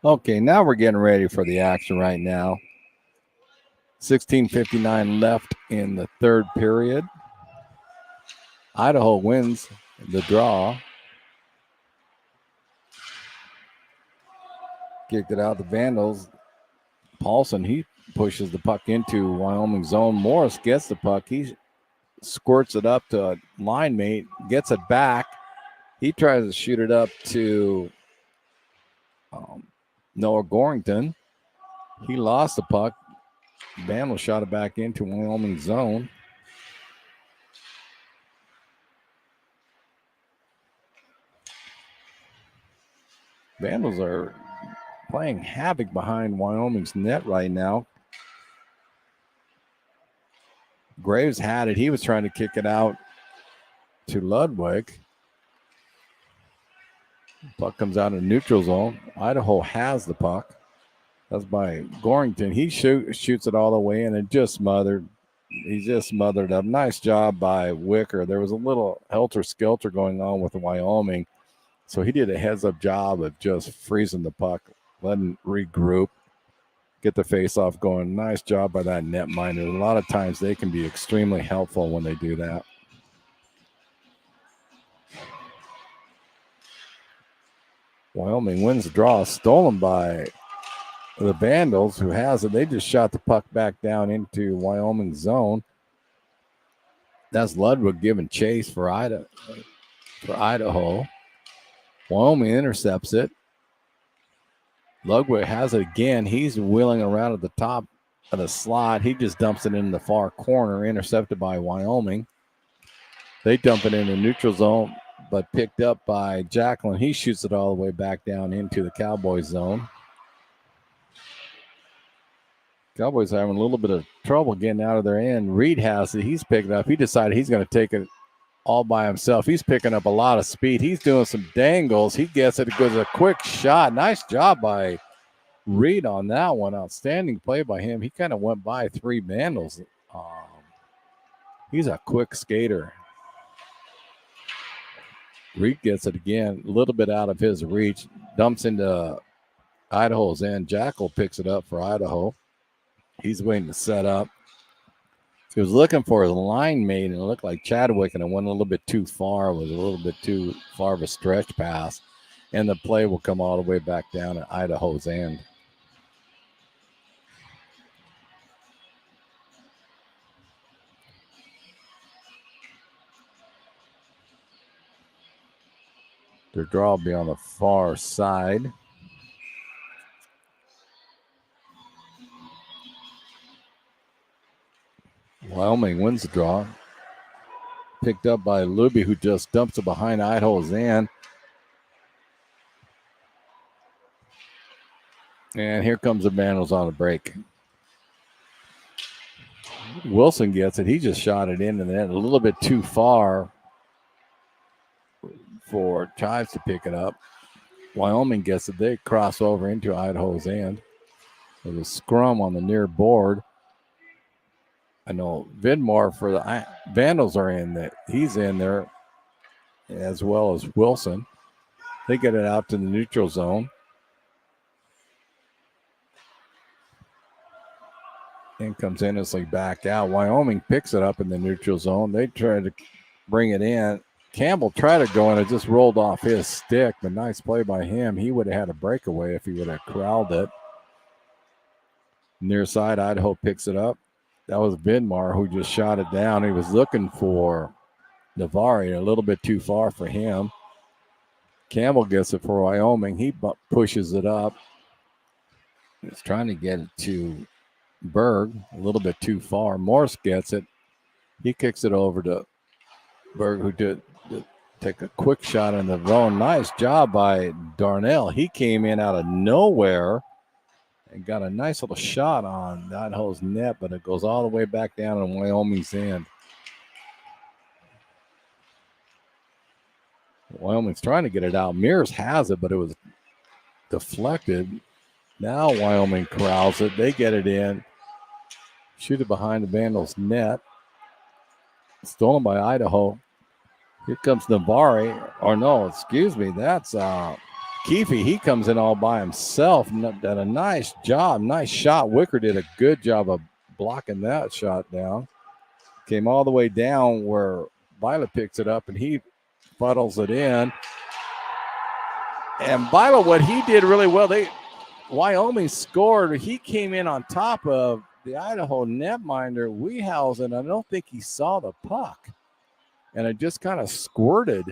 Okay, now we're getting ready for the action right now. 16:59 left in the third period. Idaho wins the draw. Kicked it out the Vandals. Paulson, he pushes the puck into Wyoming zone. Morris gets the puck. He squirts it up to a line mate, gets it back. He tries to shoot it up to Noah Gorrington. He lost the puck. Vandals shot it back into Wyoming zone. Vandals are playing havoc behind Wyoming's net right now. Graves had it. He was trying to kick it out to Ludwig. Puck comes out of neutral zone. Idaho has the puck. That's by Gorrington. He shoots it all the way in and just smothered. He just smothered up. Nice job by Wicker. There was a little helter-skelter going on with Wyoming. So he did a heads-up job of just freezing the puck, letting regroup, get the face-off going. Nice job by that netminder. A lot of times they can be extremely helpful when they do that. Wyoming wins the draw, stolen by the Vandals, who has it. They just shot the puck back down into Wyoming zone. That's Ludwig giving chase for Idaho. Wyoming intercepts it. Ludwig has it again. He's wheeling around at the top of the slot. He just dumps it in the far corner, intercepted by Wyoming. They dump it in the neutral zone, but picked up by Jacqueline. He shoots it all the way back down into the Cowboys zone. Cowboys having a little bit of trouble getting out of their end. Reed has it. He's picking up. He decided he's going to take it all by himself. He's picking up a lot of speed. He's doing some dangles. He gets it. It goes a quick shot. Nice job by Reed on that one. Outstanding play by him. He kind of went by three Vandals. He's a quick skater. Reed gets it again. A little bit out of his reach. Dumps into Idaho's end. Jackal picks it up for Idaho. He's waiting to set up. He was looking for his line mate, and it looked like Chadwick, and it went a little bit too far. It was a little bit too far of a stretch pass, and the play will come all the way back down at Idaho's end. Their draw will be on the far side. Wyoming wins the draw. Picked up by Luby, who just dumps it behind Idaho's end. And here comes the Vandals on a break. Wilson gets it. He just shot it into the net a little bit too far for Chives to pick it up. Wyoming gets it. They cross over into Idaho's end. There's a scrum on the near board. I know Vidmore for the Vandals are in that. He's in there as well as Wilson. They get it out to the neutral zone. And comes innocently back out. Wyoming picks it up in the neutral zone. They try to bring it in. Campbell tried to go in. It just rolled off his stick, but nice play by him. He would have had a breakaway if he would have corralled it. Near side, Idaho picks it up. That was Vidmar who just shot it down. He was looking for Navari, a little bit too far for him. Campbell gets it for Wyoming. He pushes it up. He's trying to get it to Berg, a little bit too far. Morse gets it. He kicks it over to Berg, who did take a quick shot in the zone. Nice job by Darnell. He came in out of nowhere and got a nice little shot on Idaho's net, but it goes all the way back down on Wyoming's end. Wyoming's trying to get it out. Mears has it, but it was deflected. Now Wyoming corrals it. They get it in. Shoot it behind the Vandals' net. Stolen by Idaho. Here comes Navari. Or no, excuse me. That's Keefe, he comes in all by himself and done a nice job. Nice shot. Wicker did a good job of blocking that shot down. Came all the way down where Violet picks it up and he funnels it in. And Violet, what he did really well, Wyoming scored. He came in on top of the Idaho netminder, Wiehausen. I don't think he saw the puck. And it just kind of squirted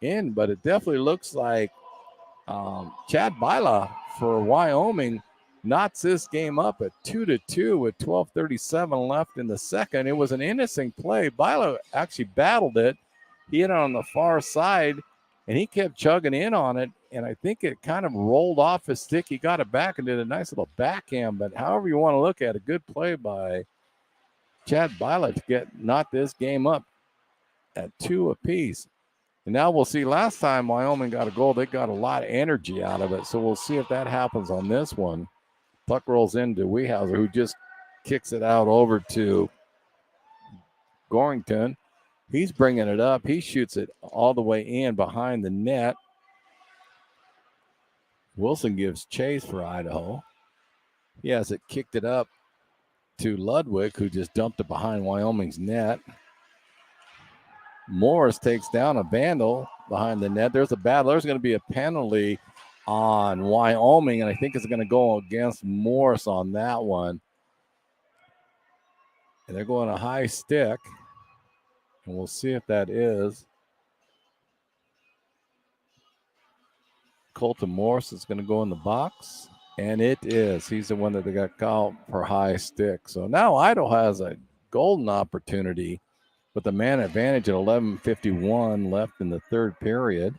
in, but it definitely looks like Chad Bila for Wyoming knots this game up at 2-2 with 12:37 left in the second. It was an innocent play. Bila actually battled it. He hit it on the far side, and he kept chugging in on it, and I think it kind of rolled off his stick. He got it back and did a nice little backhand, but however you want to look at it, a good play by Chad Bila to knot this game up at 2 apiece. And now we'll see. Last time Wyoming got a goal, they got a lot of energy out of it. So we'll see if that happens on this one. Puck rolls into Wiehausen, who just kicks it out over to Gorrington. He's bringing it up. He shoots it all the way in behind the net. Wilson gives chase for Idaho. He has it kicked it up to Ludwig, who just dumped it behind Wyoming's net. Morris takes down a Vandal behind the net. There's a battle. There's going to be a penalty on Wyoming, and I think it's going to go against Morris on that one. And they're going a high stick, and we'll see if that is. Colton Morris is going to go in the box, and it is. He's the one that they got called for high stick. So now Idaho has a golden opportunity with the man advantage at 11:51 left in the third period.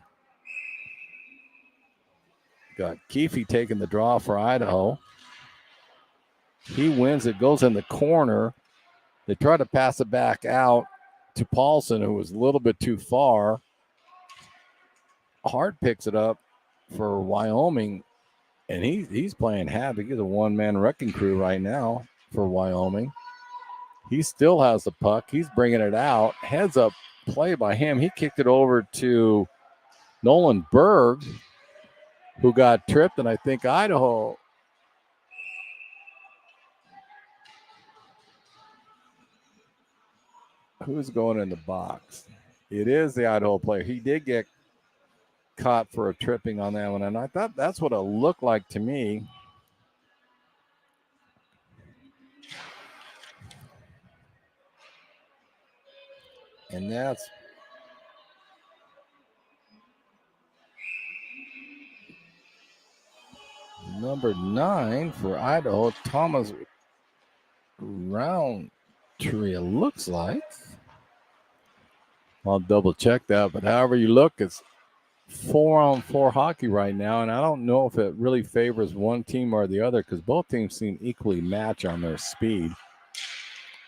Got Keefe taking the draw for Idaho. He wins it, goes in the corner. They try to pass it back out to Paulson, who was a little bit too far. Hart picks it up for Wyoming, and he's playing havoc. He's a one-man wrecking crew right now for Wyoming. He still has the puck. He's bringing it out. Heads up play by him. He kicked it over to Nolan Berg, who got tripped, and I think Idaho. Who's going in the box? It is the Idaho player. He did get caught for a tripping on that one, and I thought that's what it looked like to me. And that's number 9 for Idaho, Thomas Roundtree, it looks like. I'll double check that, but however you look, it's 4-on-4 hockey right now, and I don't know if it really favors one team or the other because both teams seem equally matched on their speed.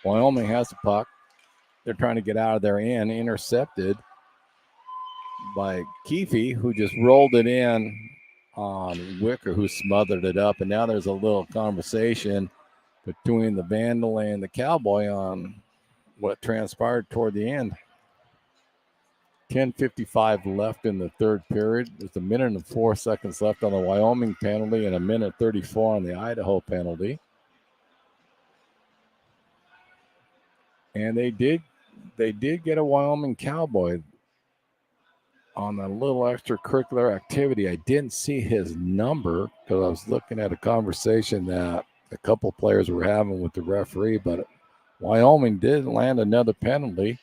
Wyoming has the puck. They're trying to get out of their end, intercepted by Keefe, who just rolled it in on Wicker, who smothered it up. And now there's a little conversation between the Vandal and the Cowboy on what transpired toward the end. 10:55 left in the third period. There's 1 minute and 4 seconds left on the Wyoming penalty and 1:34 on the Idaho penalty. And they did get a Wyoming Cowboy on a little extracurricular activity. I didn't see his number because I was looking at a conversation that a couple players were having with the referee, but Wyoming did land another penalty.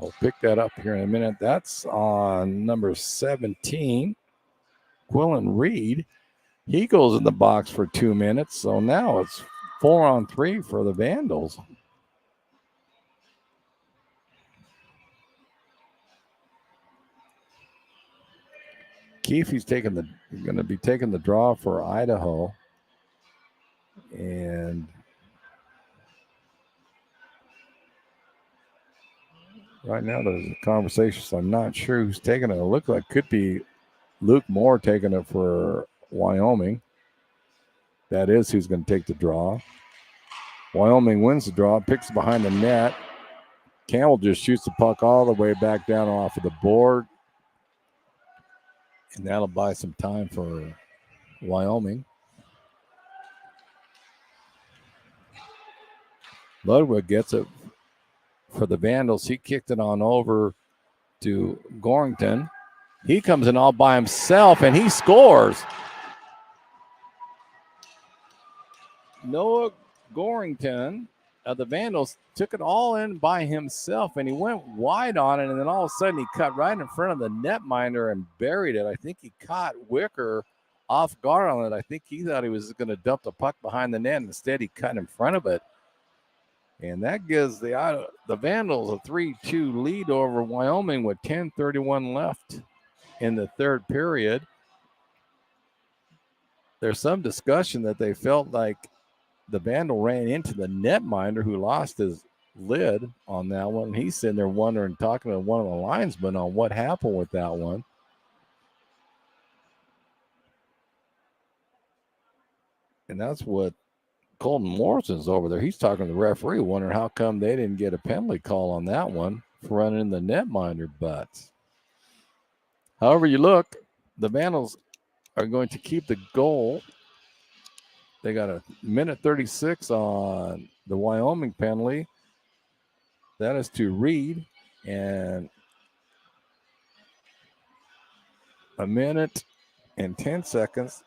I'll pick that up here in a minute. That's on number 17, Quillen Reed. He goes in the box for 2 minutes, so now it's 4-on-3 for the Vandals. Keefe's going to be taking the draw for Idaho. And right now there's a conversation, so I'm not sure who's taking it. It looks like it could be Luke Moore taking it for Wyoming. That is who's going to take the draw. Wyoming wins the draw, picks it behind the net. Campbell just shoots the puck all the way back down off of the board. And that'll buy some time for Wyoming. Ludwig gets it for the Vandals. He kicked it on over to Gorrington. He comes in all by himself, and he scores. Noah Gorrington of the Vandals took it all in by himself, and he went wide on it, and then all of a sudden he cut right in front of the netminder and buried it. I think he caught Wicker off guard on it. I think he thought he was going to dump the puck behind the net. Instead, he cut in front of it. And that gives the Vandals a 3-2 lead over Wyoming with 10:31 left in the third period. There's some discussion that they felt like the Vandal ran into the netminder who lost his lid on that one. He's sitting there wondering, talking to one of the linesmen on what happened with that one. And that's what Colton Morrison's over there. He's talking to the referee, wondering how come they didn't get a penalty call on that one for running the netminder butts. However you look, the Vandals are going to keep the goal. They got a minute 36 on the Wyoming penalty. That is to Reed, and a minute and 10 seconds.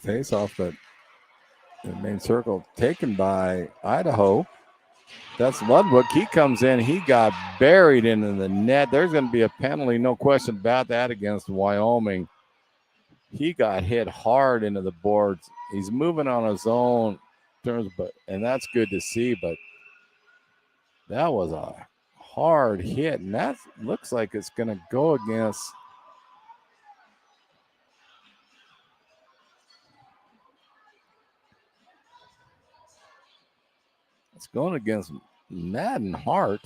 Face off the main circle taken by Idaho. That's Ludwig. He comes in. He got buried into the net. There's going to be a penalty, no question about that, against Wyoming. He got hit hard into the boards. He's moving on his own terms, and that's good to see. But that was a hard hit, and that looks like it's going to go against. It's going against Madden Hart.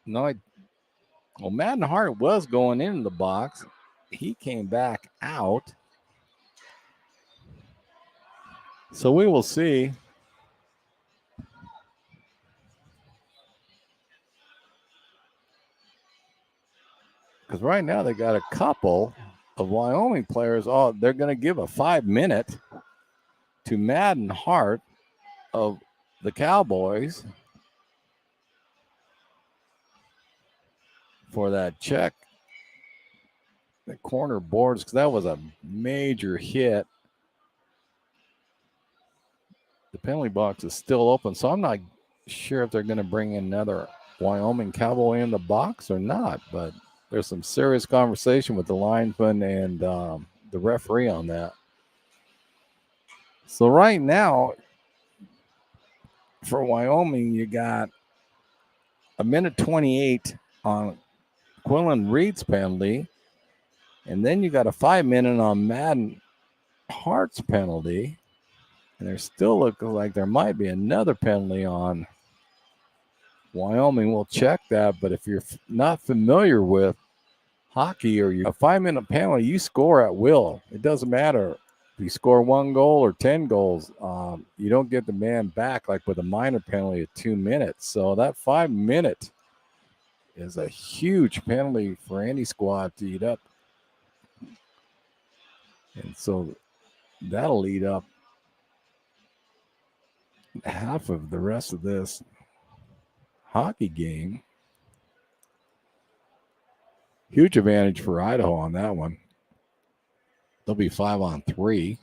No, Madden Hart was going in the box. He came back out. So we will see. Because right now they got a couple of Wyoming players. Oh, they're going to give a 5-minute to Madden Hart of the Cowboys for that check. The corner boards, because that was a major hit. The penalty box is still open, so I'm not sure if they're going to bring in another Wyoming Cowboy in the box or not, but there's some serious conversation with the linesman and the referee on that. So right now, for Wyoming, you got a minute 28 on Quillen Reed's penalty, and then you got a 5-minute on Madden Hart's penalty, and there still looks like there might be another penalty on Wyoming. We'll check that, but if you're not familiar with hockey or a 5-minute penalty, you score at will. It doesn't matter if you score 1 goal or 10 goals. You don't get the man back like with a minor penalty of 2 minutes. So that 5-minute is a huge penalty for any squad to eat up. And so that'll eat up half of the rest of this hockey game. Huge advantage for Idaho on that one. They'll be 5-on-3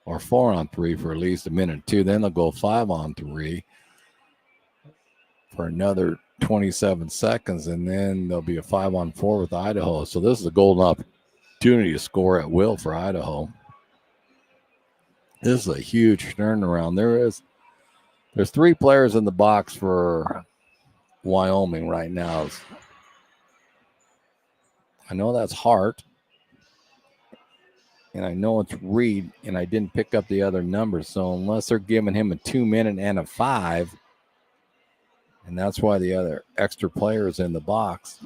or 4-on-3 for at least a minute or two. Then they'll go 5-on-3 for another 27 seconds, and then there'll be a 5-on-4 with Idaho. So this is a golden opportunity to score at will for Idaho. This is a huge turnaround. There's 3 players in the box for Wyoming right now. I know that's Hart. And I know it's Reed, and I didn't pick up the other numbers. So unless they're giving him a 2 minute and a 5, and that's why the other extra player is in the box.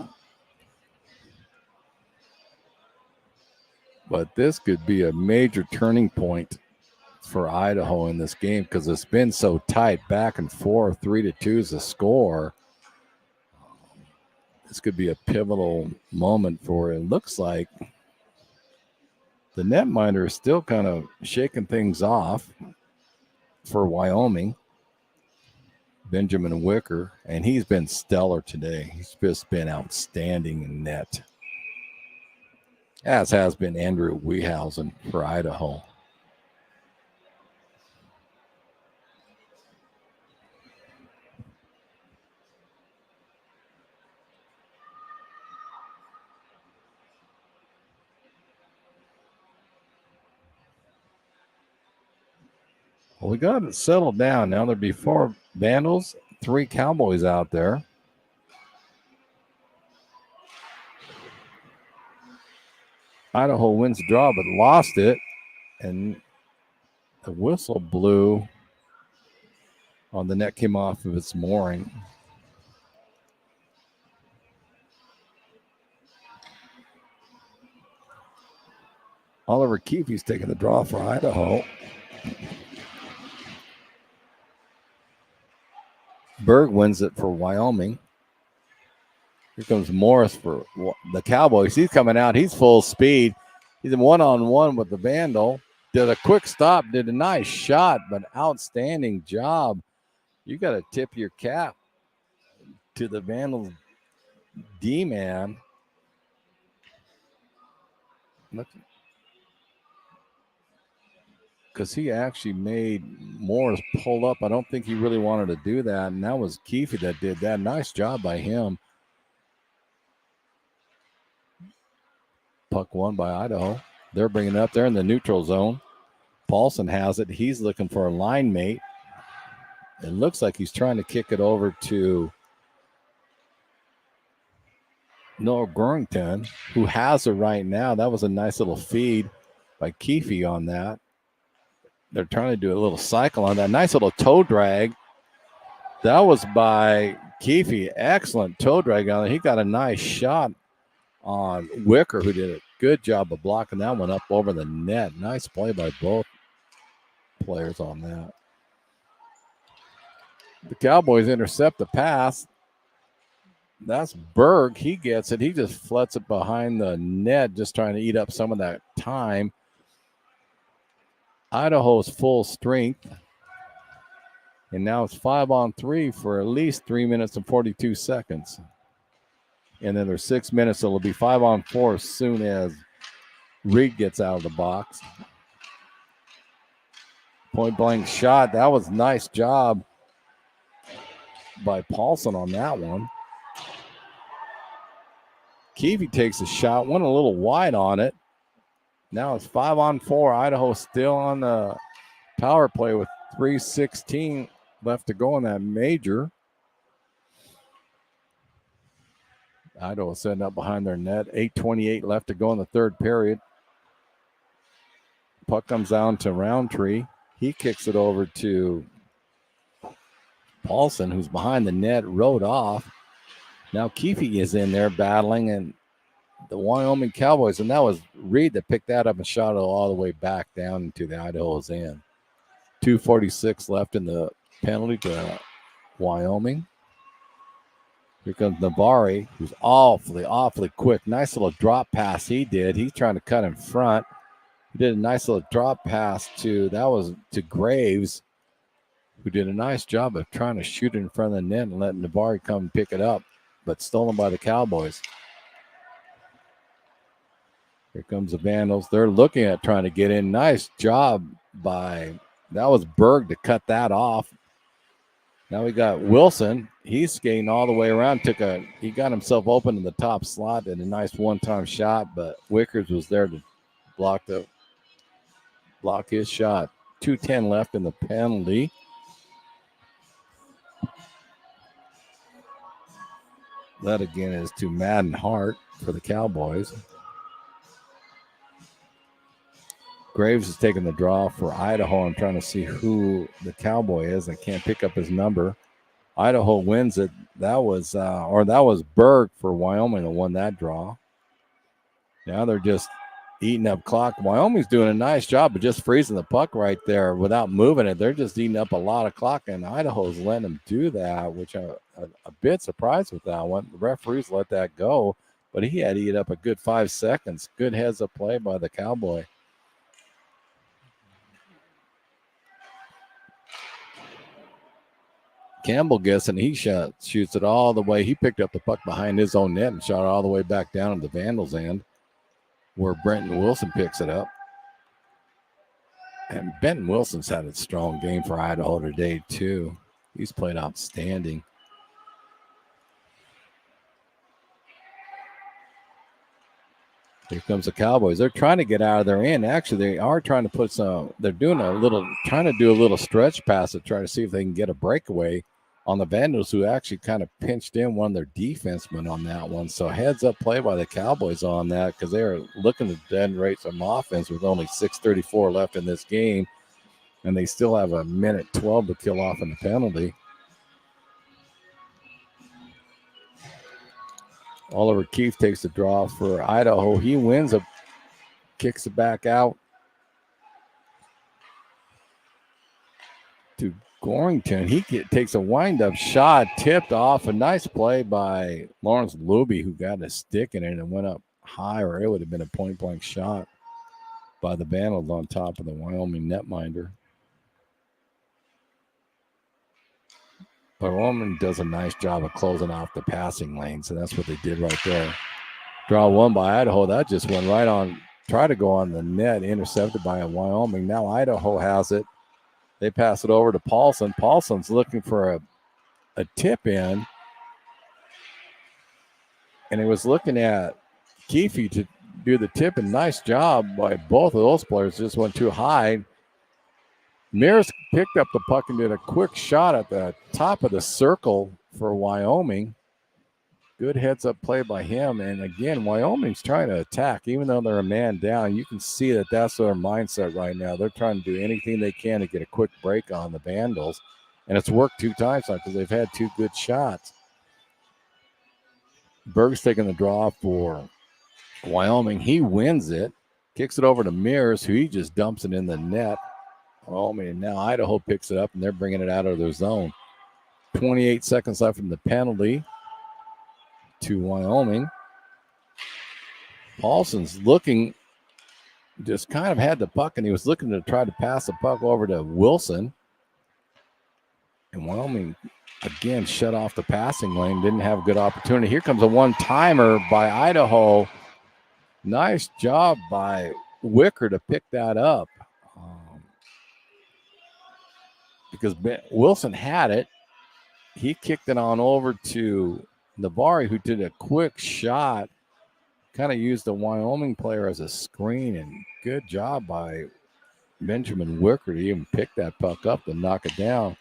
But this could be a major turning point for Idaho in this game because it's been so tight, back and forth. 3-2 is the score. This could be a pivotal moment for it. It looks like the netminder is still kind of shaking things off for Wyoming. Benjamin Wicker, and he's been stellar today. He's just been outstanding in net, as has been Andrew Wehausen for Idaho. Well, we got it settled down now. There'll be 4 Vandals, 3 Cowboys out there. Idaho wins the draw, but lost it, and the whistle blew on the net, came off of its mooring. Oliver Keefe's taking the draw for Idaho. Berg wins it for Wyoming. Here comes Morris for the Cowboys. He's coming out. He's full speed. He's in one-on-one with the Vandal. Did a quick stop. Did a nice shot, but outstanding job. You got to tip your cap to the Vandal D-man. Because he actually made Morris pull up. I don't think he really wanted to do that, and that was Keefe that did that. Nice job by him. Puck won by Idaho. They're bringing it up there in the neutral zone. Paulson has it. He's looking for a line mate. It looks like he's trying to kick it over to Noah Gurrington, who has it right now. That was a nice little feed by Keefe on that. They're trying to do a little cycle on that. Nice little toe drag. That was by Keefe. Excellent toe drag on it. He got a nice shot on Wicker, who did a good job of blocking that one up over the net. Nice play by both players on that. The Cowboys intercept the pass. That's Berg. He gets it. He just flets it behind the net, just trying to eat up some of that time. Idaho's full strength. And now it's 5-on-3 for at least 3 minutes and 42 seconds. And then there's 6 minutes, so it'll be 5-on-4 as soon as Reed gets out of the box. Point blank shot. That was a nice job by Paulson on that one. Keefe takes a shot, went a little wide on it. Now it's 5-on-4. Idaho still on the power play with 3:16 left to go in that major. Idaho setting up behind their net. 8:28 left to go in the third period. Puck comes down to Roundtree. He kicks it over to Paulson, who's behind the net, rode off. Now Keefe is in there battling, and the Wyoming Cowboys, and that was Reed that picked that up and shot it all the way back down into the Idaho's end. 2:46 left in the penalty to Wyoming. Here comes Navari, who's awfully quick. Nice little drop pass he did. He's trying to cut in front. He did a nice little drop pass to Graves, who did a nice job of trying to shoot it in front of the net and letting Navari come and pick it up, but stolen by the Cowboys. Here comes the Vandals. They're looking at trying to get in. Nice job that was Berg to cut that off. Now we got Wilson. He's skating all the way around. He got himself open in the top slot and a nice one-time shot, but Wickers was there to block his shot. 2:10 left in the penalty. That again is to Madden Hart for the Cowboys. Graves is taking the draw for Idaho. I'm trying to see who the Cowboy is. I can't pick up his number. Idaho wins it. That was Berg for Wyoming that won that draw. Now they're just eating up clock. Wyoming's doing a nice job of just freezing the puck right there without moving it. They're just eating up a lot of clock, and Idaho's letting them do that, which I'm a bit surprised with that one. The referees let that go, but he had to eat up a good 5 seconds. Good heads-up play by the Cowboy. Campbell gets and he shoots it all the way. He picked up the puck behind his own net and shot it all the way back down to the Vandals' end, where Brenton Wilson picks it up. And Benton Wilson's had a strong game for Idaho today, too. He's played outstanding. Here comes the Cowboys. They're trying to get out of their end. Actually, they are trying to put some, they're doing trying to do a little stretch pass to try to see if they can get a breakaway on the Vandals, who actually kind of pinched in one of their defensemen on that one. So heads up play by the Cowboys on that, because they are looking to generate some offense with only 6:34 left in this game. And they still have a minute 12 to kill off in the penalty. Oliver Keefe takes the draw for Idaho. He wins it, kicks it back out to Gorrington. He takes a wind-up shot, tipped off. A nice play by Lawrence Luby, who got a stick in it and went up high, or it would have been a point-blank shot by the Vandals on top of the Wyoming netminder. But Wyoming does a nice job of closing off the passing lane, so that's what they did right there. Draw one by Idaho. That just went right on, tried to go on the net, intercepted by Wyoming. Now Idaho has it. They pass it over to Paulson. Paulson's looking for a tip in, and he was looking at Keefe to do the tip, and nice job by both of those players. Just went too high. Mears picked up the puck and did a quick shot at the top of the circle for Wyoming. Good heads-up play by him. And, again, Wyoming's trying to attack. Even though they're a man down, you can see that that's their mindset right now. They're trying to do anything they can to get a quick break on the Vandals. And it's worked 2 times now because they've had 2 good shots. Berg's taking the draw for Wyoming. He wins it, kicks it over to Mears, who he just dumps it in the net. Wyoming, and now Idaho picks it up, and they're bringing it out of their zone. 28 seconds left from the penalty to Wyoming. Paulson's looking, just kind of had the puck, and he was looking to try to pass the puck over to Wilson. And Wyoming, again, shut off the passing lane, didn't have a good opportunity. Here comes a one-timer by Idaho. Nice job by Wicker to pick that up. Because Wilson had it. He kicked it on over to Navari, who did a quick shot, kind of used the Wyoming player as a screen, and good job by Benjamin Wicker to even pick that puck up and knock it down.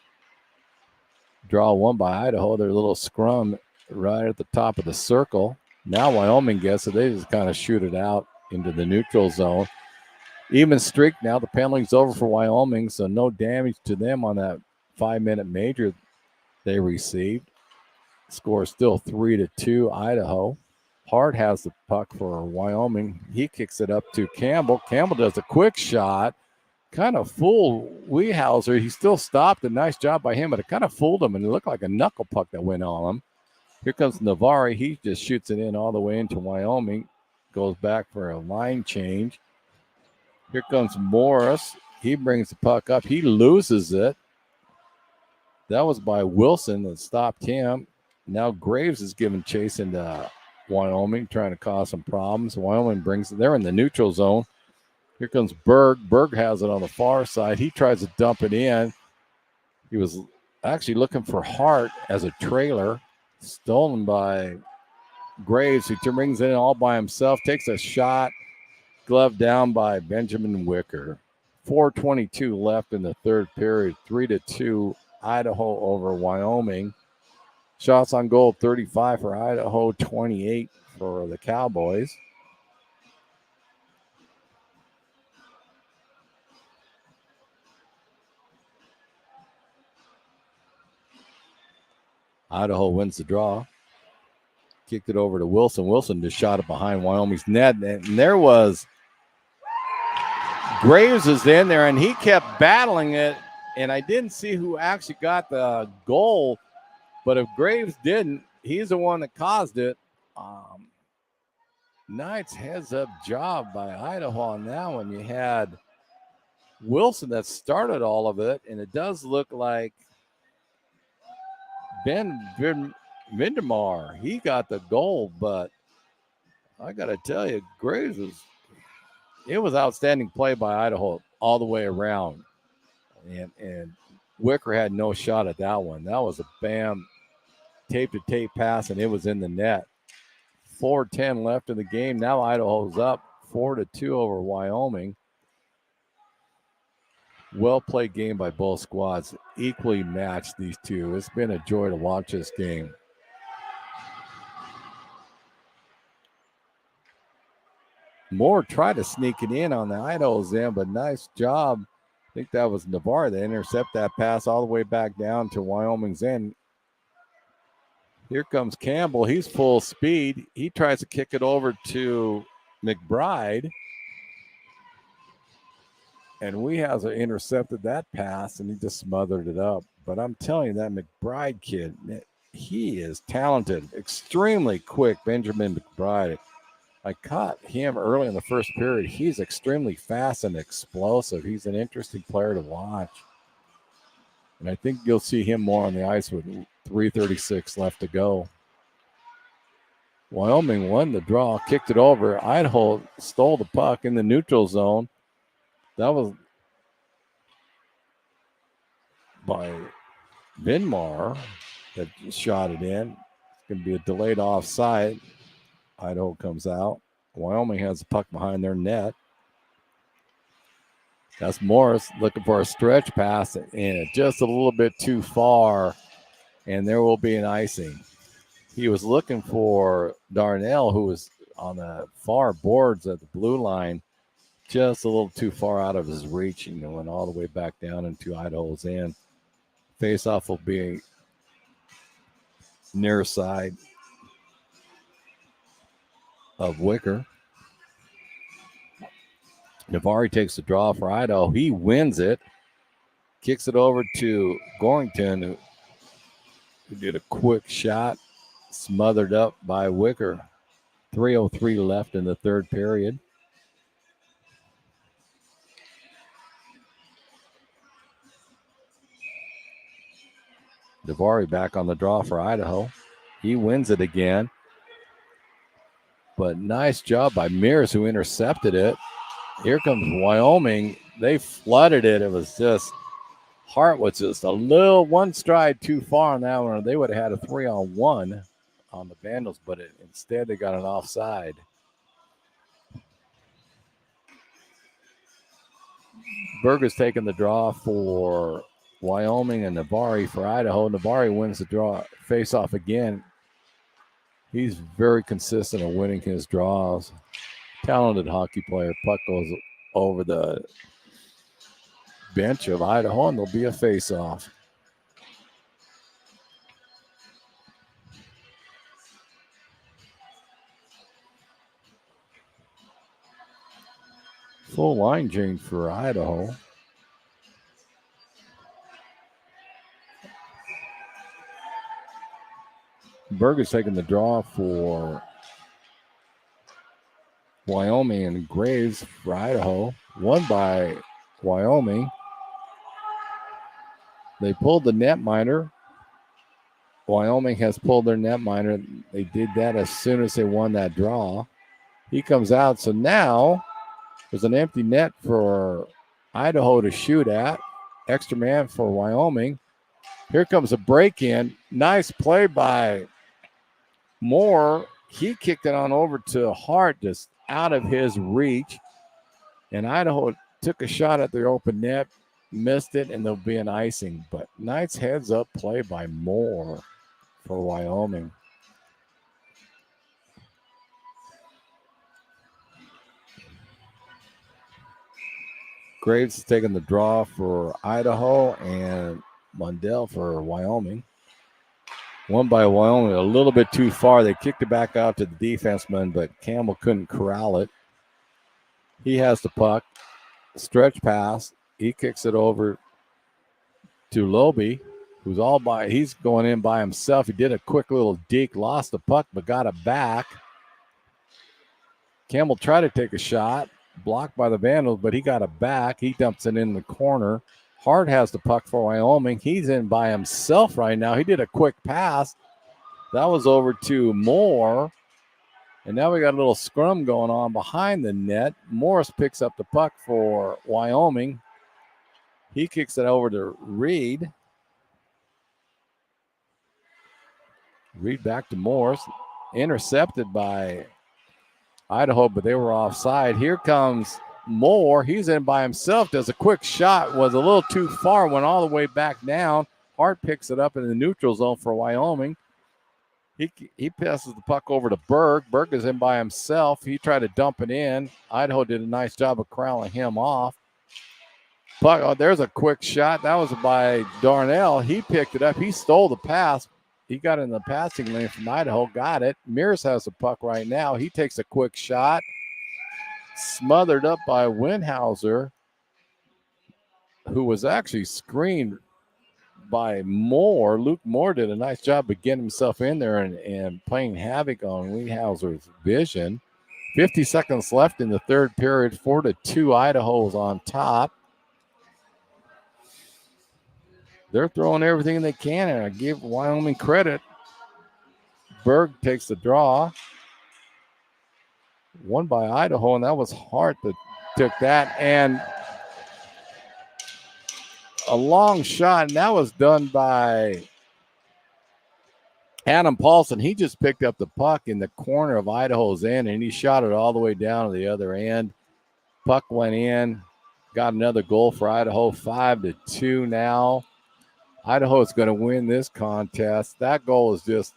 Draw one by Idaho. Their little scrum right at the top of the circle. Now Wyoming gets it. They just kind of shoot it out into the neutral zone. Even streak now. The penalty's over for Wyoming, so no damage to them on that 5-minute major they received. Score still 3-2 Idaho. Hart has the puck for Wyoming. He kicks it up to Campbell. Campbell does a quick shot. Kind of fooled Wehauser. He still stopped. A nice job by him, but it kind of fooled him, and it looked like a knuckle puck that went on him. Here comes Navari. He just shoots it in all the way into Wyoming. Goes back for a line change. Here comes Morris. He brings the puck up. He loses it. That was by Wilson that stopped him. Now Graves is giving chase into Wyoming, trying to cause some problems. Wyoming brings it. They're in the neutral zone. Here comes Berg. Berg has it on the far side. He tries to dump it in. He was actually looking for Hart as a trailer. Stolen by Graves, who brings it in all by himself. Takes a shot. Glove down by Benjamin Wicker. 4:22 left in the third period. 3-2 Idaho over Wyoming. Shots on goal 35 for Idaho, 28 for the Cowboys. Idaho wins the draw. Kicked it over to Wilson. Wilson just shot it behind Wyoming's net. And there was Graves is in there, and he kept battling it. And I didn't see who actually got the goal. But if Graves didn't, he's the one that caused it. Nice heads-up job by Idaho on that one. You had Wilson that started all of it, and it does look like Ben Vindemar, he got the goal, but I got to tell you, Graves it was outstanding play by Idaho all the way around. And Wicker had no shot at that one. That was a bam, tape-to-tape pass, and it was in the net. 4:10 left in the game. Now Idaho's up 4-2 over Wyoming. Well-played game by both squads. Equally matched, these two. It's been a joy to watch this game. Moore tried to sneak it in on the Idaho's end, but nice job. I think that was Navarre that intercept that pass all the way back down to Wyoming's end. Here comes Campbell. He's full speed. He tries to kick it over to McBride. And we has intercepted that pass, and he just smothered it up. But I'm telling you, that McBride kid, he is talented, extremely quick, Benjamin McBride. I caught him early in the first period. He's extremely fast and explosive. He's an interesting player to watch. And I think you'll see him more on the ice with 3:36 left to go. Wyoming won the draw, kicked it over. Idaho stole the puck in the neutral zone. That was by Vinmar that shot it in. It's going to be a delayed offside. Idaho comes out. Wyoming has the puck behind their net. That's Morris looking for a stretch pass, and just a little bit too far, and there will be an icing. He was looking for Darnell, who was on the far boards at the blue line, just a little too far out of his reach, and went all the way back down into Idaho's end. Face-off will be near side of Wicker. Navarre takes the draw for Idaho. He wins it. Kicks it over to Gorrington, who did a quick shot, smothered up by Wicker. 3:03 left in the third period. Navarre back on the draw for Idaho. He wins it again. But nice job by Mears, who intercepted it. Here comes Wyoming. They flooded it. It was just, Hart was just a little one stride too far on that one. They would have had a 3-on-1 on the Vandals, but instead they got an offside. Berger's taking the draw for Wyoming and Navarre for Idaho. Navarre wins the draw, face off again. He's very consistent in winning his draws. Talented hockey player. Puck goes over the bench of Idaho, and there'll be a face-off. Full line change for Idaho. Berger's taking the draw for Wyoming, and Graves for Idaho. Won by Wyoming. They pulled the netminder. Wyoming has pulled their netminder. They did that as soon as they won that draw. He comes out. So now there's an empty net for Idaho to shoot at. Extra man for Wyoming. Here comes a break-in. Nice play by Moore. He kicked it on over to Hart, just out of his reach. And Idaho took a shot at the open net, missed it, and there'll be an icing. But nice heads-up play by Moore for Wyoming. Graves is taking the draw for Idaho, and Mundell for Wyoming. One by Wyoming, a little bit too far. They kicked it back out to the defenseman, but Campbell couldn't corral it. He has the puck. Stretch pass. He kicks it over to Lobe, he's going in by himself. He did a quick little deke, lost the puck, but got it back. Campbell tried to take a shot, blocked by the Vandals, but he got it back. He dumps it in the corner. Hart has the puck for Wyoming. He's in by himself right now. He did a quick pass. That was over to Moore. And now we got a little scrum going on behind the net. Morris picks up the puck for Wyoming. He kicks it over to Reed. Reed back to Morris. Intercepted by Idaho, but they were offside. Here comes Moore. He's in by himself. Does a quick shot. Was a little too far. Went all the way back down. Hart picks it up in the neutral zone for Wyoming. He passes the puck over to Berg. Berg is in by himself. He tried to dump it in. Idaho did a nice job of corralling him off. Puck, there's a quick shot. That was by Darnell. He picked it up. He stole the pass. He got in the passing lane from Idaho. Got it. Mears has the puck right now. He takes a quick shot. Smothered up by Winhauser, who was actually screened by Moore. Luke Moore did a nice job of getting himself in there and playing havoc on Winhauser's vision. 50 seconds left in the third period. 4-2, Idaho's on top. They're throwing everything they can, and I give Wyoming credit. Berg takes the draw. Won by Idaho, and that was Hart that took that. And a long shot, and that was done by Adam Paulson. He just picked up the puck in the corner of Idaho's end, and he shot it all the way down to the other end. Puck went in, got another goal for Idaho, 5-2 now. Idaho is going to win this contest. That goal is just,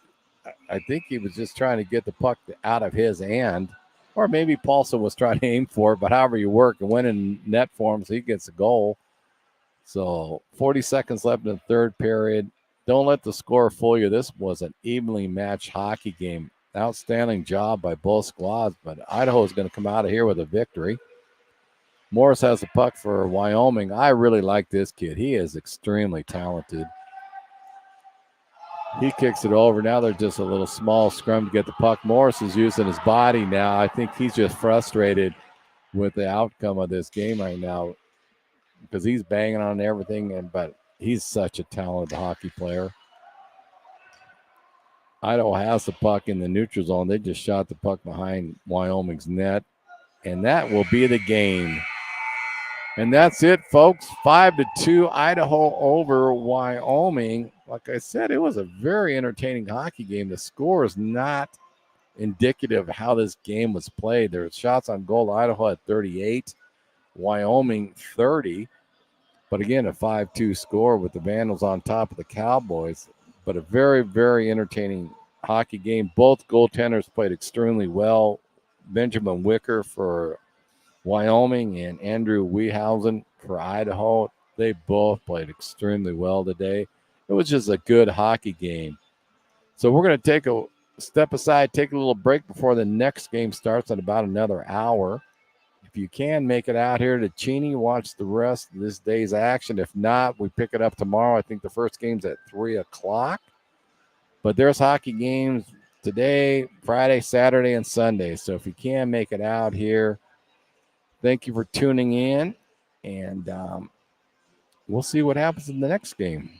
I think he was just trying to get the puck out of his end, or maybe Paulson was trying to aim for it, but however you work, it went in net for him, so he gets a goal. So 40 seconds left in the third period. Don't let the score fool you. This was an evenly matched hockey game. Outstanding job by both squads, but Idaho is going to come out of here with a victory. Morris has the puck for Wyoming. I really like this kid. He is extremely talented. He kicks it over. Now they're just a little small scrum to get the puck. Morris is using his body now. I think he's just frustrated with the outcome of this game right now, because he's banging on everything, but he's such a talented hockey player. Idaho has the puck in the neutral zone. They just shot the puck behind Wyoming's net, and that will be the game. And that's it, folks. 5-2, Idaho over Wyoming. Like I said, it was a very entertaining hockey game. The score is not indicative of how this game was played. There were shots on goal. Idaho had 38. Wyoming 30, but again, a 5-2 score with the Vandals on top of the Cowboys. But a very, very entertaining hockey game. Both goaltenders played extremely well. Benjamin Wicker for Wyoming and Andrew Wiehausen for Idaho. They both played extremely well today. It was just a good hockey game. So we're going to take a step aside, take a little break before the next game starts in about another hour. If you can make it out here to Cheney, watch the rest of this day's action. If not, we pick it up tomorrow. I think the first game's at 3 o'clock. But there's hockey games today, Friday, Saturday, and Sunday. So if you can make it out here, thank you for tuning in. And we'll see what happens in the next game.